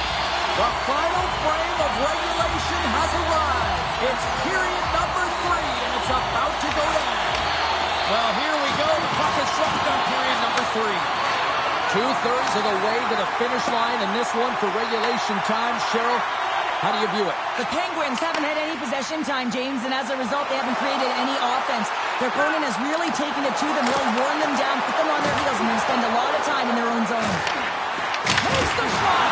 The final frame of regulation has arrived. It's period number 3, and it's about to go down. Well, here we go. The puck is dropped on period number 3. 2/3 of the way to the finish line in this one for regulation time. Cheryl, How do you view it? The Penguins haven't had any possession time, James, and as a result, they haven't created any offense. Their opponent has really taken it to them, really worn them down, put them on their heels, and then spend a lot of time in their own zone. Takes the shot!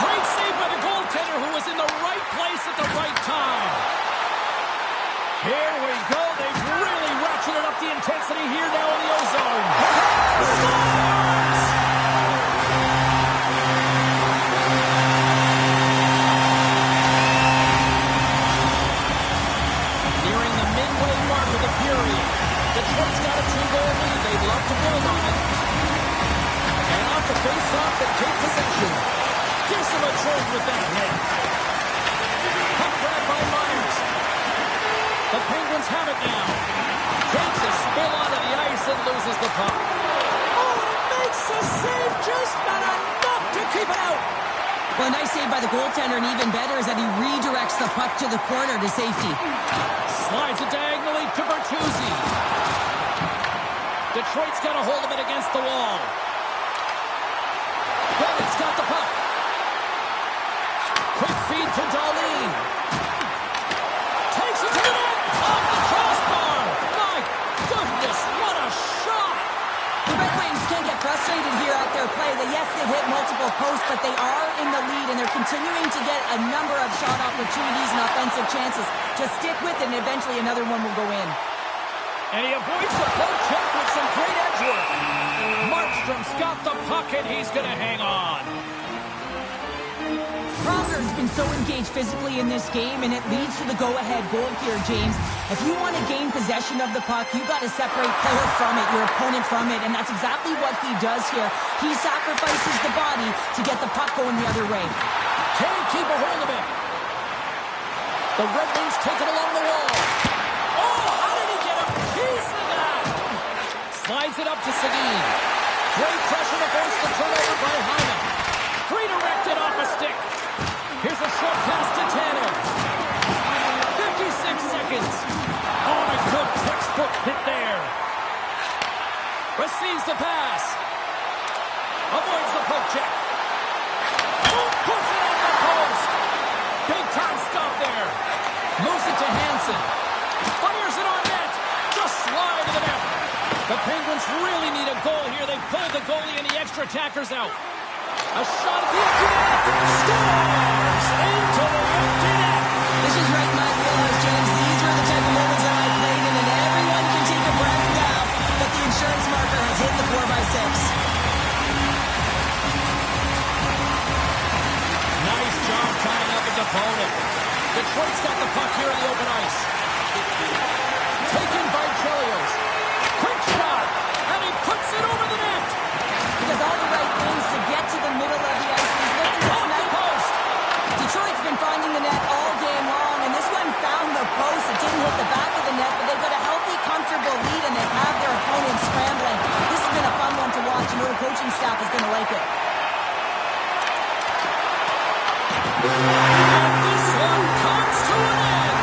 Great save by the goaltender who was in the right place at the right time. Here we go. They've really ratcheted up the intensity here now in the ozone. Scores! Nearing the midway mark of the period. Detroit's got a 2-goal lead. They'd love to build on it. And off the face-off, they take possession. Gives them a choice with that hit. Puck grab by Myers. The Penguins have it now. Takes a spill onto the ice and loses the puck. Oh, it makes the save, just not enough to keep it out. Well, a nice save by the goaltender, and even better is that he redirects the puck to the corner to safety. Slides it diagonally to Bertuzzi. Detroit's got a hold of it against the wall. Bennett's got the puck. Quick feed to Darlene. Takes it to the net. Off the crossbar. My goodness, what a shot. The Red Wings can't get frustrated here at their play. Yes, they've hit multiple posts, but they are in the lead, and they're continuing to get a number of shot opportunities and offensive chances. Just stick with it, and eventually another one will go in. And he avoids the poke check with some great edge work. Markstrom's got the puck, and he's going to hang on. Pronger has been so engaged physically in this game, and it leads to the go-ahead goal here, James. If you want to gain possession of the puck, you've got to separate player from it, your opponent from it, and that's exactly what he does here. He sacrifices the body to get the puck going the other way. Can't keep a hold of it. The Red Wings take it along the wall. Oh, how did he get a piece of that? Slides it up to Seguin. Great pressure to force the turnover by Hyman. Redirected off a stick. Here's a short pass to Tanner. 56 seconds. Oh, a good textbook hit there. Receives the pass. Avoids the poke check. Oh, puts it on the post. Big time stop there. Moves it to Hansen. Fires it on net. Just slide to the net. The Penguins really need a goal here. They pulled the goalie and the extra attackers out. A shot at the empty net. Scores into the empty net. This is right in my wheelhouse, James. These are the type of moments that I played in, and everyone can take a breath now that the insurance marker has hit the 4x6. Nice job tying up his opponent. Detroit's got the puck here in the open ice. Taken by Chelios. Quick shot, and he puts it over the net. He does all the right things to get to the middle of the ice. He's looking to Off the post. Detroit's been finding the net all game long, and this one found the post. It didn't hit the back of the net, but they've got a healthy, comfortable lead, and they have their opponent scrambling. This has been a fun one to watch, and the coaching staff is going to like it. And this one comes to an end.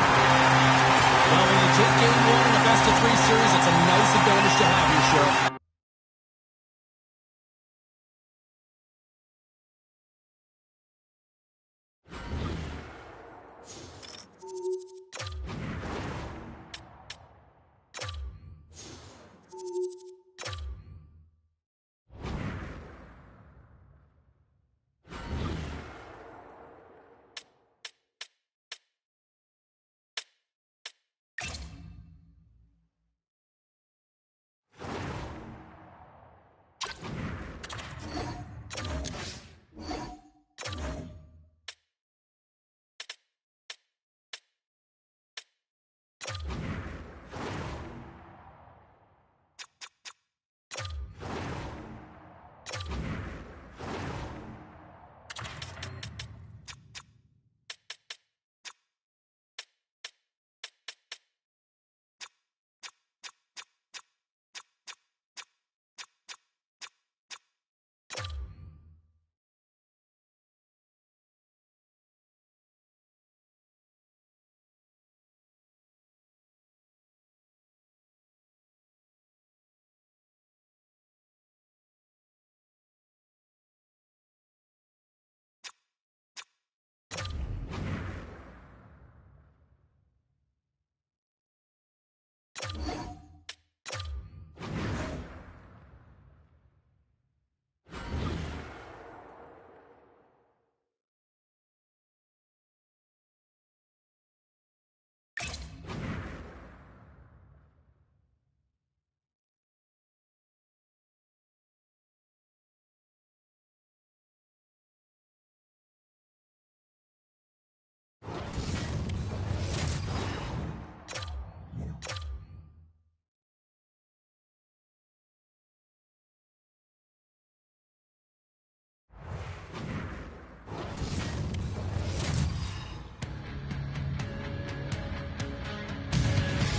Well, when you take game one in a best-of-3 series, it's a nice advantage to have here, Sheriff.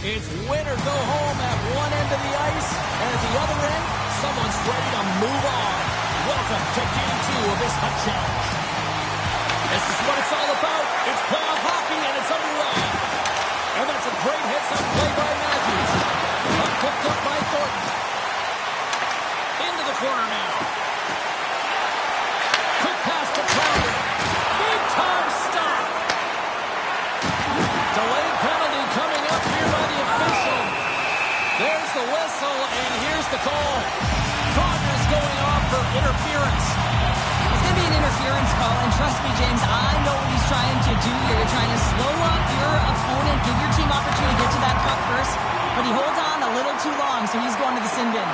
It's win or go home at one end of the ice, and at the other end, someone's ready to move on. Welcome to Game 2 of this Hut Challenge. This is what it's all about. It's playoff hockey, and it's underway. And that's a great hits-up play by Matthews. Puck picked up by Thornton. Into the corner now. Quick pass to Trout. Big-time stop. Delayed penalty coming up here by the official. There's the whistle, and here's the call. Progress going off for interference. It's going to be an interference call, and trust me, James, I know what he's trying to do here. You're trying to slow up your opponent, give your team opportunity to get to that puck first, but he holds on a little too long, so he's going to the sin bin.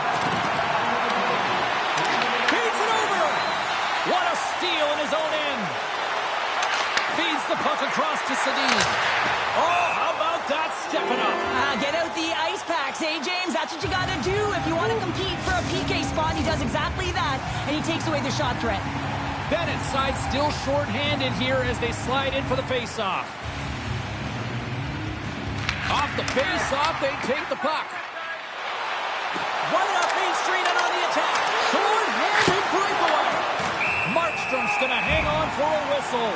Feeds it over. What a steal in his own end. Feeds the puck across to Sedin. Oh, how about that stepping up? Get out the ice packs, James? That's what you got to do if you want to compete for a PK spot. He does exactly that, and he takes away the shot threat. Bennett's side still short-handed here as they slide in for the face-off. Off the face-off, they take the puck. Running up Main Street and on the attack. Short-handed breakaway. Markstrom's going to hang on for a whistle.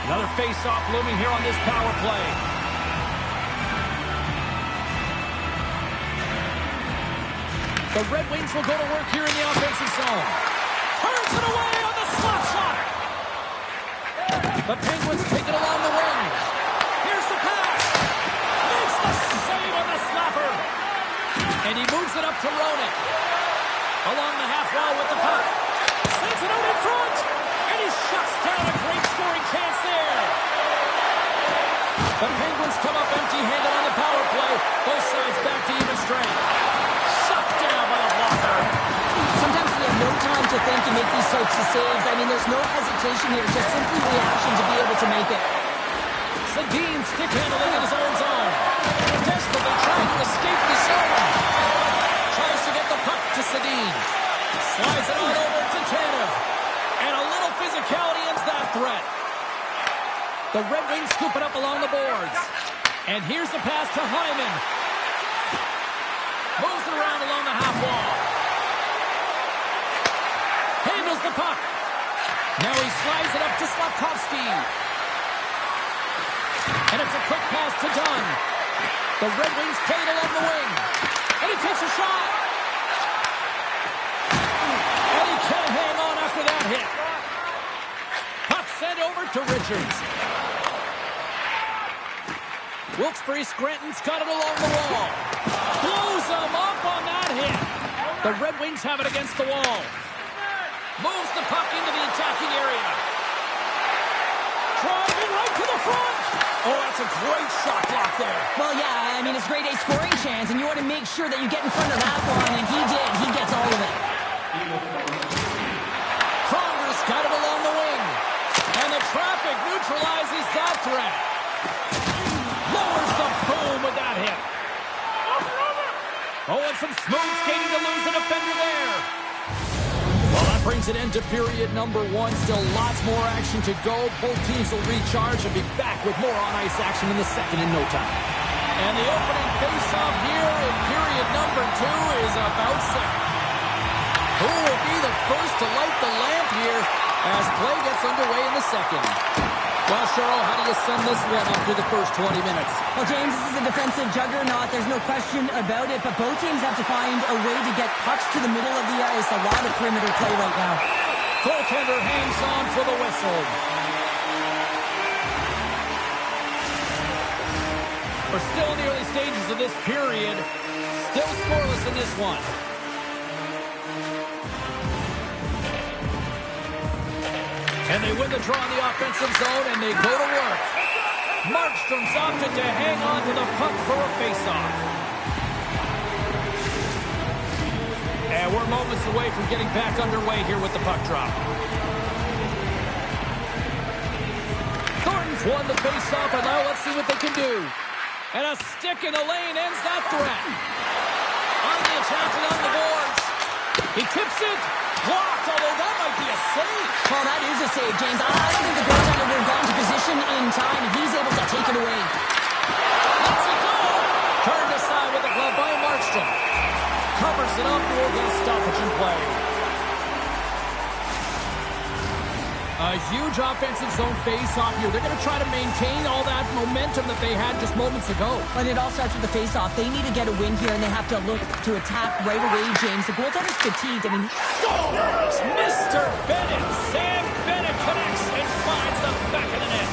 Another face-off looming here on this power play. The Red Wings will go to work here in the offensive zone. Turns it away on the slap shot. The Penguins take it along the wing. Here's the pass. Makes the save on the slapper. And he moves it up to Roenick. Along the half wall with the puck. Sends it out in front. And he shuts down a great scoring chance there. The Penguins come up empty-handed on the power play. Both sides back to even strength. Shut down by the blocker. Sometimes we have no time to think and make these types of saves. I mean, there's no hesitation here, just simply reaction to be able to make it. Sedin stick handling in his own zone. Desperately trying to escape the zone. Tries to get the puck to Sedin. Slides it on over to Tanev. And a little physicality ends that threat. The Red Wings scoop it up along the boards. And here's the pass to Hyman. Moves it around along the half wall. Handles the puck. Now he slides it up to Slafkovsky. And it's a quick pass to Dunn. The Red Wings play it along the wing. And he takes a shot. And he can't hang on after that hit. Puck sent over to Richards. Wilkes-Barre-Scranton's got it along the wall. Blows him up on that hit. The Red Wings have it against the wall. Moves the puck into the attacking area. Driving right to the front. Oh, that's a great shot block there. Well, yeah, I mean, it's grade A scoring chance, and you want to make sure that you get in front of that one, and he did. He gets all of it. Kronger's got it along the wing. And the traffic neutralizes that threat. Lowers the boom with that hit. Oh, and some smooth skating to lose a defender there. Well, that brings an end to period number one. Still lots more action to go. Both teams will recharge and be back with more on-ice action in the second in no time. And the opening face-off here in period number two is about set. Who will be the first to light the lamp here as play gets underway in the second? Well, Cheryl, how do you sum this one up through the first 20 minutes? Well, James, this is a defensive juggernaut. There's no question about it, but both teams have to find a way to get pucks to the middle of the ice. A lot of perimeter play right now. Goaltender hangs on for the whistle. We're still in the early stages of this period. Still scoreless in this one. And they win the draw in the offensive zone, and they go to work. Markstrom's opted to hang on to the puck for a faceoff. And we're moments away from getting back underway here with the puck drop. Thornton's won the faceoff, and now let's see what they can do. And a stick in the lane ends that threat. On the attack and on the boards. He tips it. Blocked, although that might be a save. Well, that is a save, James. I don't think the goaltender would have gone to position in time, and he's able to take it away. Lets it go. Turned aside with a glove by Markstrom. Covers it up. We'll get a stoppage in play. A huge offensive zone face-off here. They're going to try to maintain all that momentum that they had just moments ago. And it all starts with the face-off. They need to get a win here, and they have to look to attack right away, James. The goaltender's fatigued. I mean, scores! Mr. Bennett. Sam Bennett connects and finds the back of the net.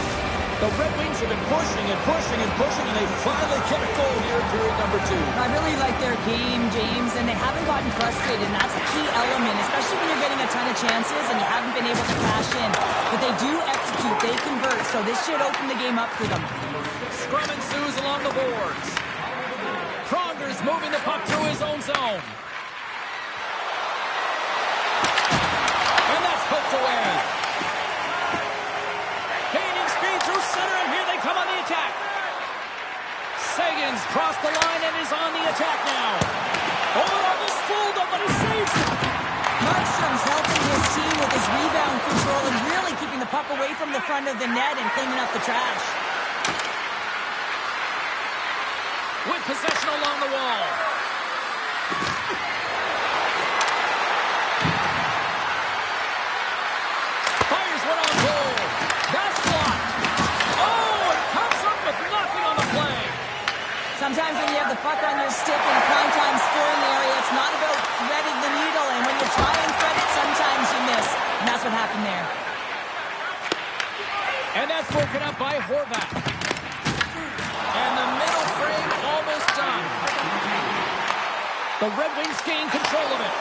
The Red Wings have been pushing and pushing and pushing, and they finally get a goal here in period number 2. I really like their game, James, and they haven't gotten frustrated, and that's a key element, especially when you're getting a ton of chances and you haven't been able to cash in. But they do execute, they convert, so this should open the game up for them. Scrum ensues along the boards. Pronger's moving the puck through his own zone. And that's poked away. Gaining speed through center, and here they come on the attack. Sagan's crossed the line and is on the attack now. Oh, almost fooled him, but he saves it. Markstrom's helping his team with his rebound control and really keeping the puck away from the front of the net and cleaning up the trash. With possession along the wall. Fires one on goal. That's blocked. Oh, it comes up with nothing on the play. Sometimes when you have the puck on your stick in a prime-time scoring area, it's not about threading the needle, and when you try and thread it, sometimes you miss. And that's what happened there. And that's broken up by Horvat. And the middle frame almost done. The Red Wings gain control of it.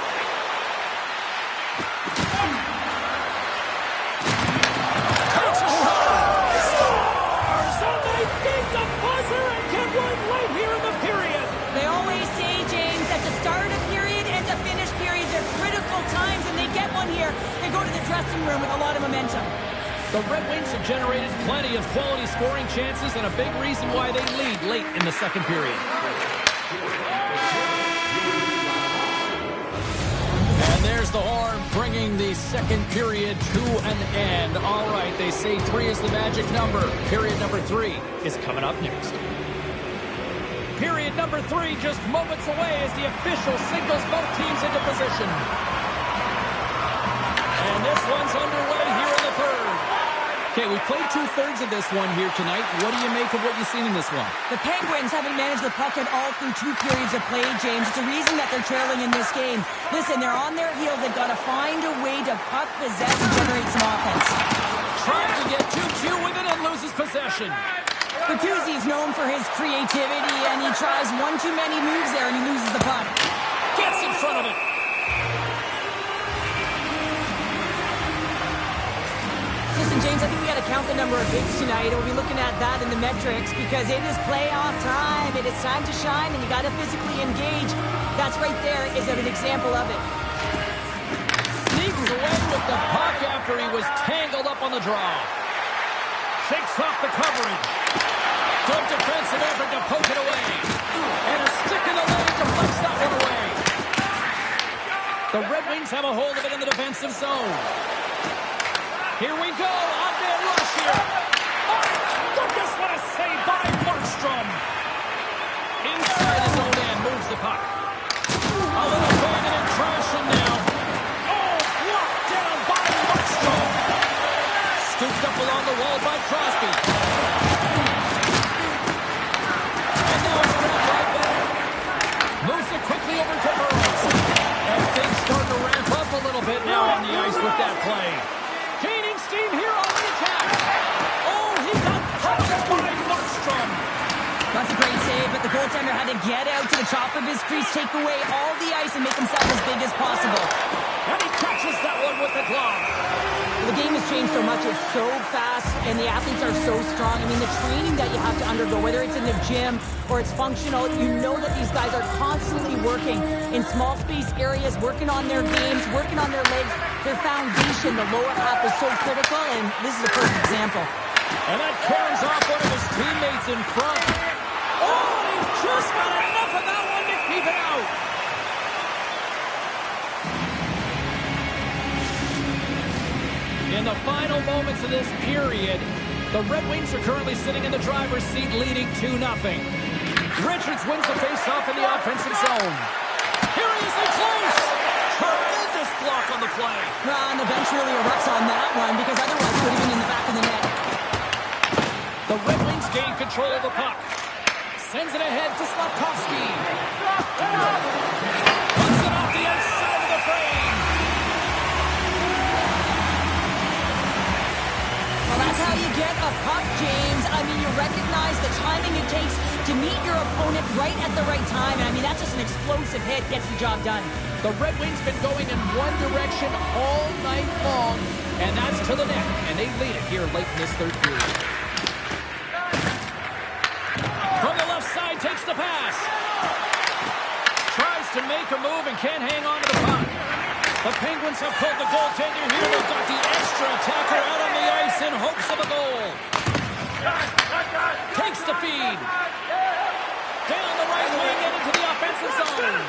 Takes a shot. Stars! And they beat the buzzer and get one late here in the period. They always say, James, that the start of period and the finish periods are critical times, and they get one here. They go to the dressing room with a lot of momentum. The Red Wings have generated plenty of quality scoring chances and a big reason why they lead late in the second period. And there's the horn bringing the second period to an end. All right, they say 3 is the magic number. Period number 3 is coming up next. Period number 3 just moments away as the official signals both teams into position. And this one's underway here in the third. Okay, we played 2/3 of this one here tonight. What do you make of what you've seen in this one? The Penguins haven't managed the puck at all through 2 periods of play, James. It's a reason that they're trailing in this game. Listen, they're on their heels. They've got to find a way to puck possess and generate some offense. Trying to get too cute with it and loses possession. Bertuzzi's known for his creativity, and he tries one too many moves there, and he loses the puck. Gets in front of it. Listen, James, I think we got to count the number of hits tonight. We'll be looking at that in the metrics because it is playoff time. It is time to shine, and you got to physically engage. That's right there is an example of it. Sneaks away with the puck after he was tangled up on the draw. Shakes off the covering. Good defensive effort to poke it away. And a stick in the leg deflects that one away. The Red Wings have a hold of it in the defensive zone. Here we go, on-man rush here. Oh, goodness, what a save by Markstrom. Inside his own end, moves the puck. A little banging and crashing now. Oh, blocked down by Markstrom. Scooped up along the wall by Crosby. And now it's grabbed by Bennett. Moves it quickly over to Burrows. And things start to ramp up a little bit now on the ice with that play. Gaining steam here on the attack. Oh, he got punched by Markstrom. That's a great save, but the goaltender had to get out to the top of his crease, take away all the ice, and make himself as big as possible. And he catches that one with the glove. The game has changed so much. It's so fast, and the athletes are so strong. I mean, the training that you have to undergo, whether it's in the gym or it's functional, you know that these guys are constantly working in small space areas, working on their games, working on their legs. Their foundation, the lower half, is so critical, and this is a perfect example. And that carries off one of his teammates in front. Oh, he just got enough of that one to keep it out. In the final moments of this period, the Red Wings are currently sitting in the driver's seat, leading 2-0. Richards wins the faceoff in the offensive zone. Here he is in close. Tremendous block on the play. And the bench really erupts on that one because otherwise it would have been in the back of the net. The Red Wings gain control of the puck. Sends it ahead to Slafkovsky. Puts it off the outside of the frame. Well, that's how you get a puck, James. I mean, you recognize the timing it takes to meet your opponent right at the right time. And I mean, that's just an explosive hit. Gets the job done. The Red Wings been going in one direction all night long, and that's to the net. And they lead it here late in this third period. From the left side, takes the pass. Tries to make a move and can't hang on to the puck. The Penguins have pulled the goaltender here. They've got the extra attacker out on the ice in hopes of a goal. Takes the feed. Down the right wing and into the offensive zone.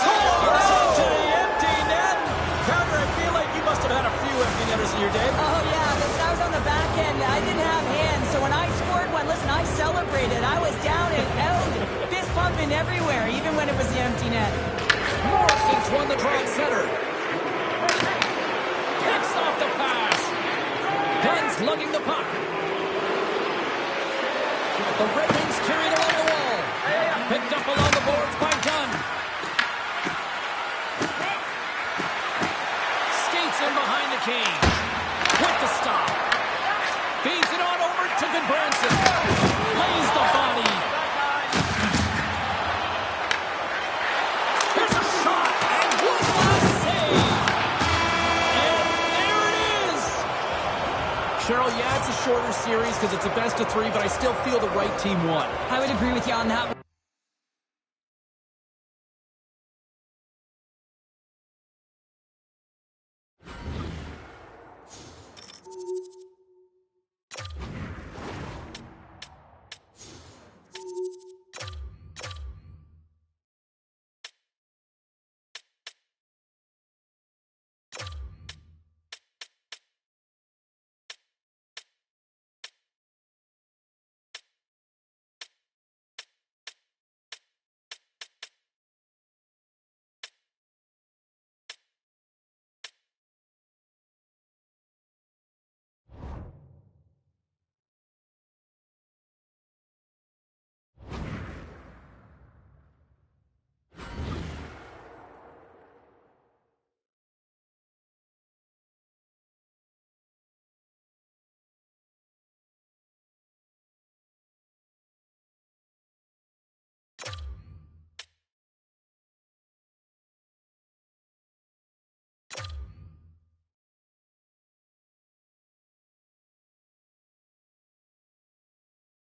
Scores into the empty net. Carter, I feel like you must have had a few empty netters in your day. Oh, yeah. Listen, I was on the back end. I didn't have hands. So when I scored one, listen, I celebrated. I was down and out, fist pumping everywhere, even when it was the empty net. Morrison's won the draw at center. Picks off the pass. Dunn's lugging the puck. The Red Wings carried along the wall. Picked up along the boards by Dunn. Skates in behind the cage. With the stop. Feeds it on over to Goodbranson. Lays the body. Here's a shot. And one last save. And there it is. Cheryl, yeah, it's a shorter series because it's a best of 3, but I still feel the right team won. I would agree with you on that one.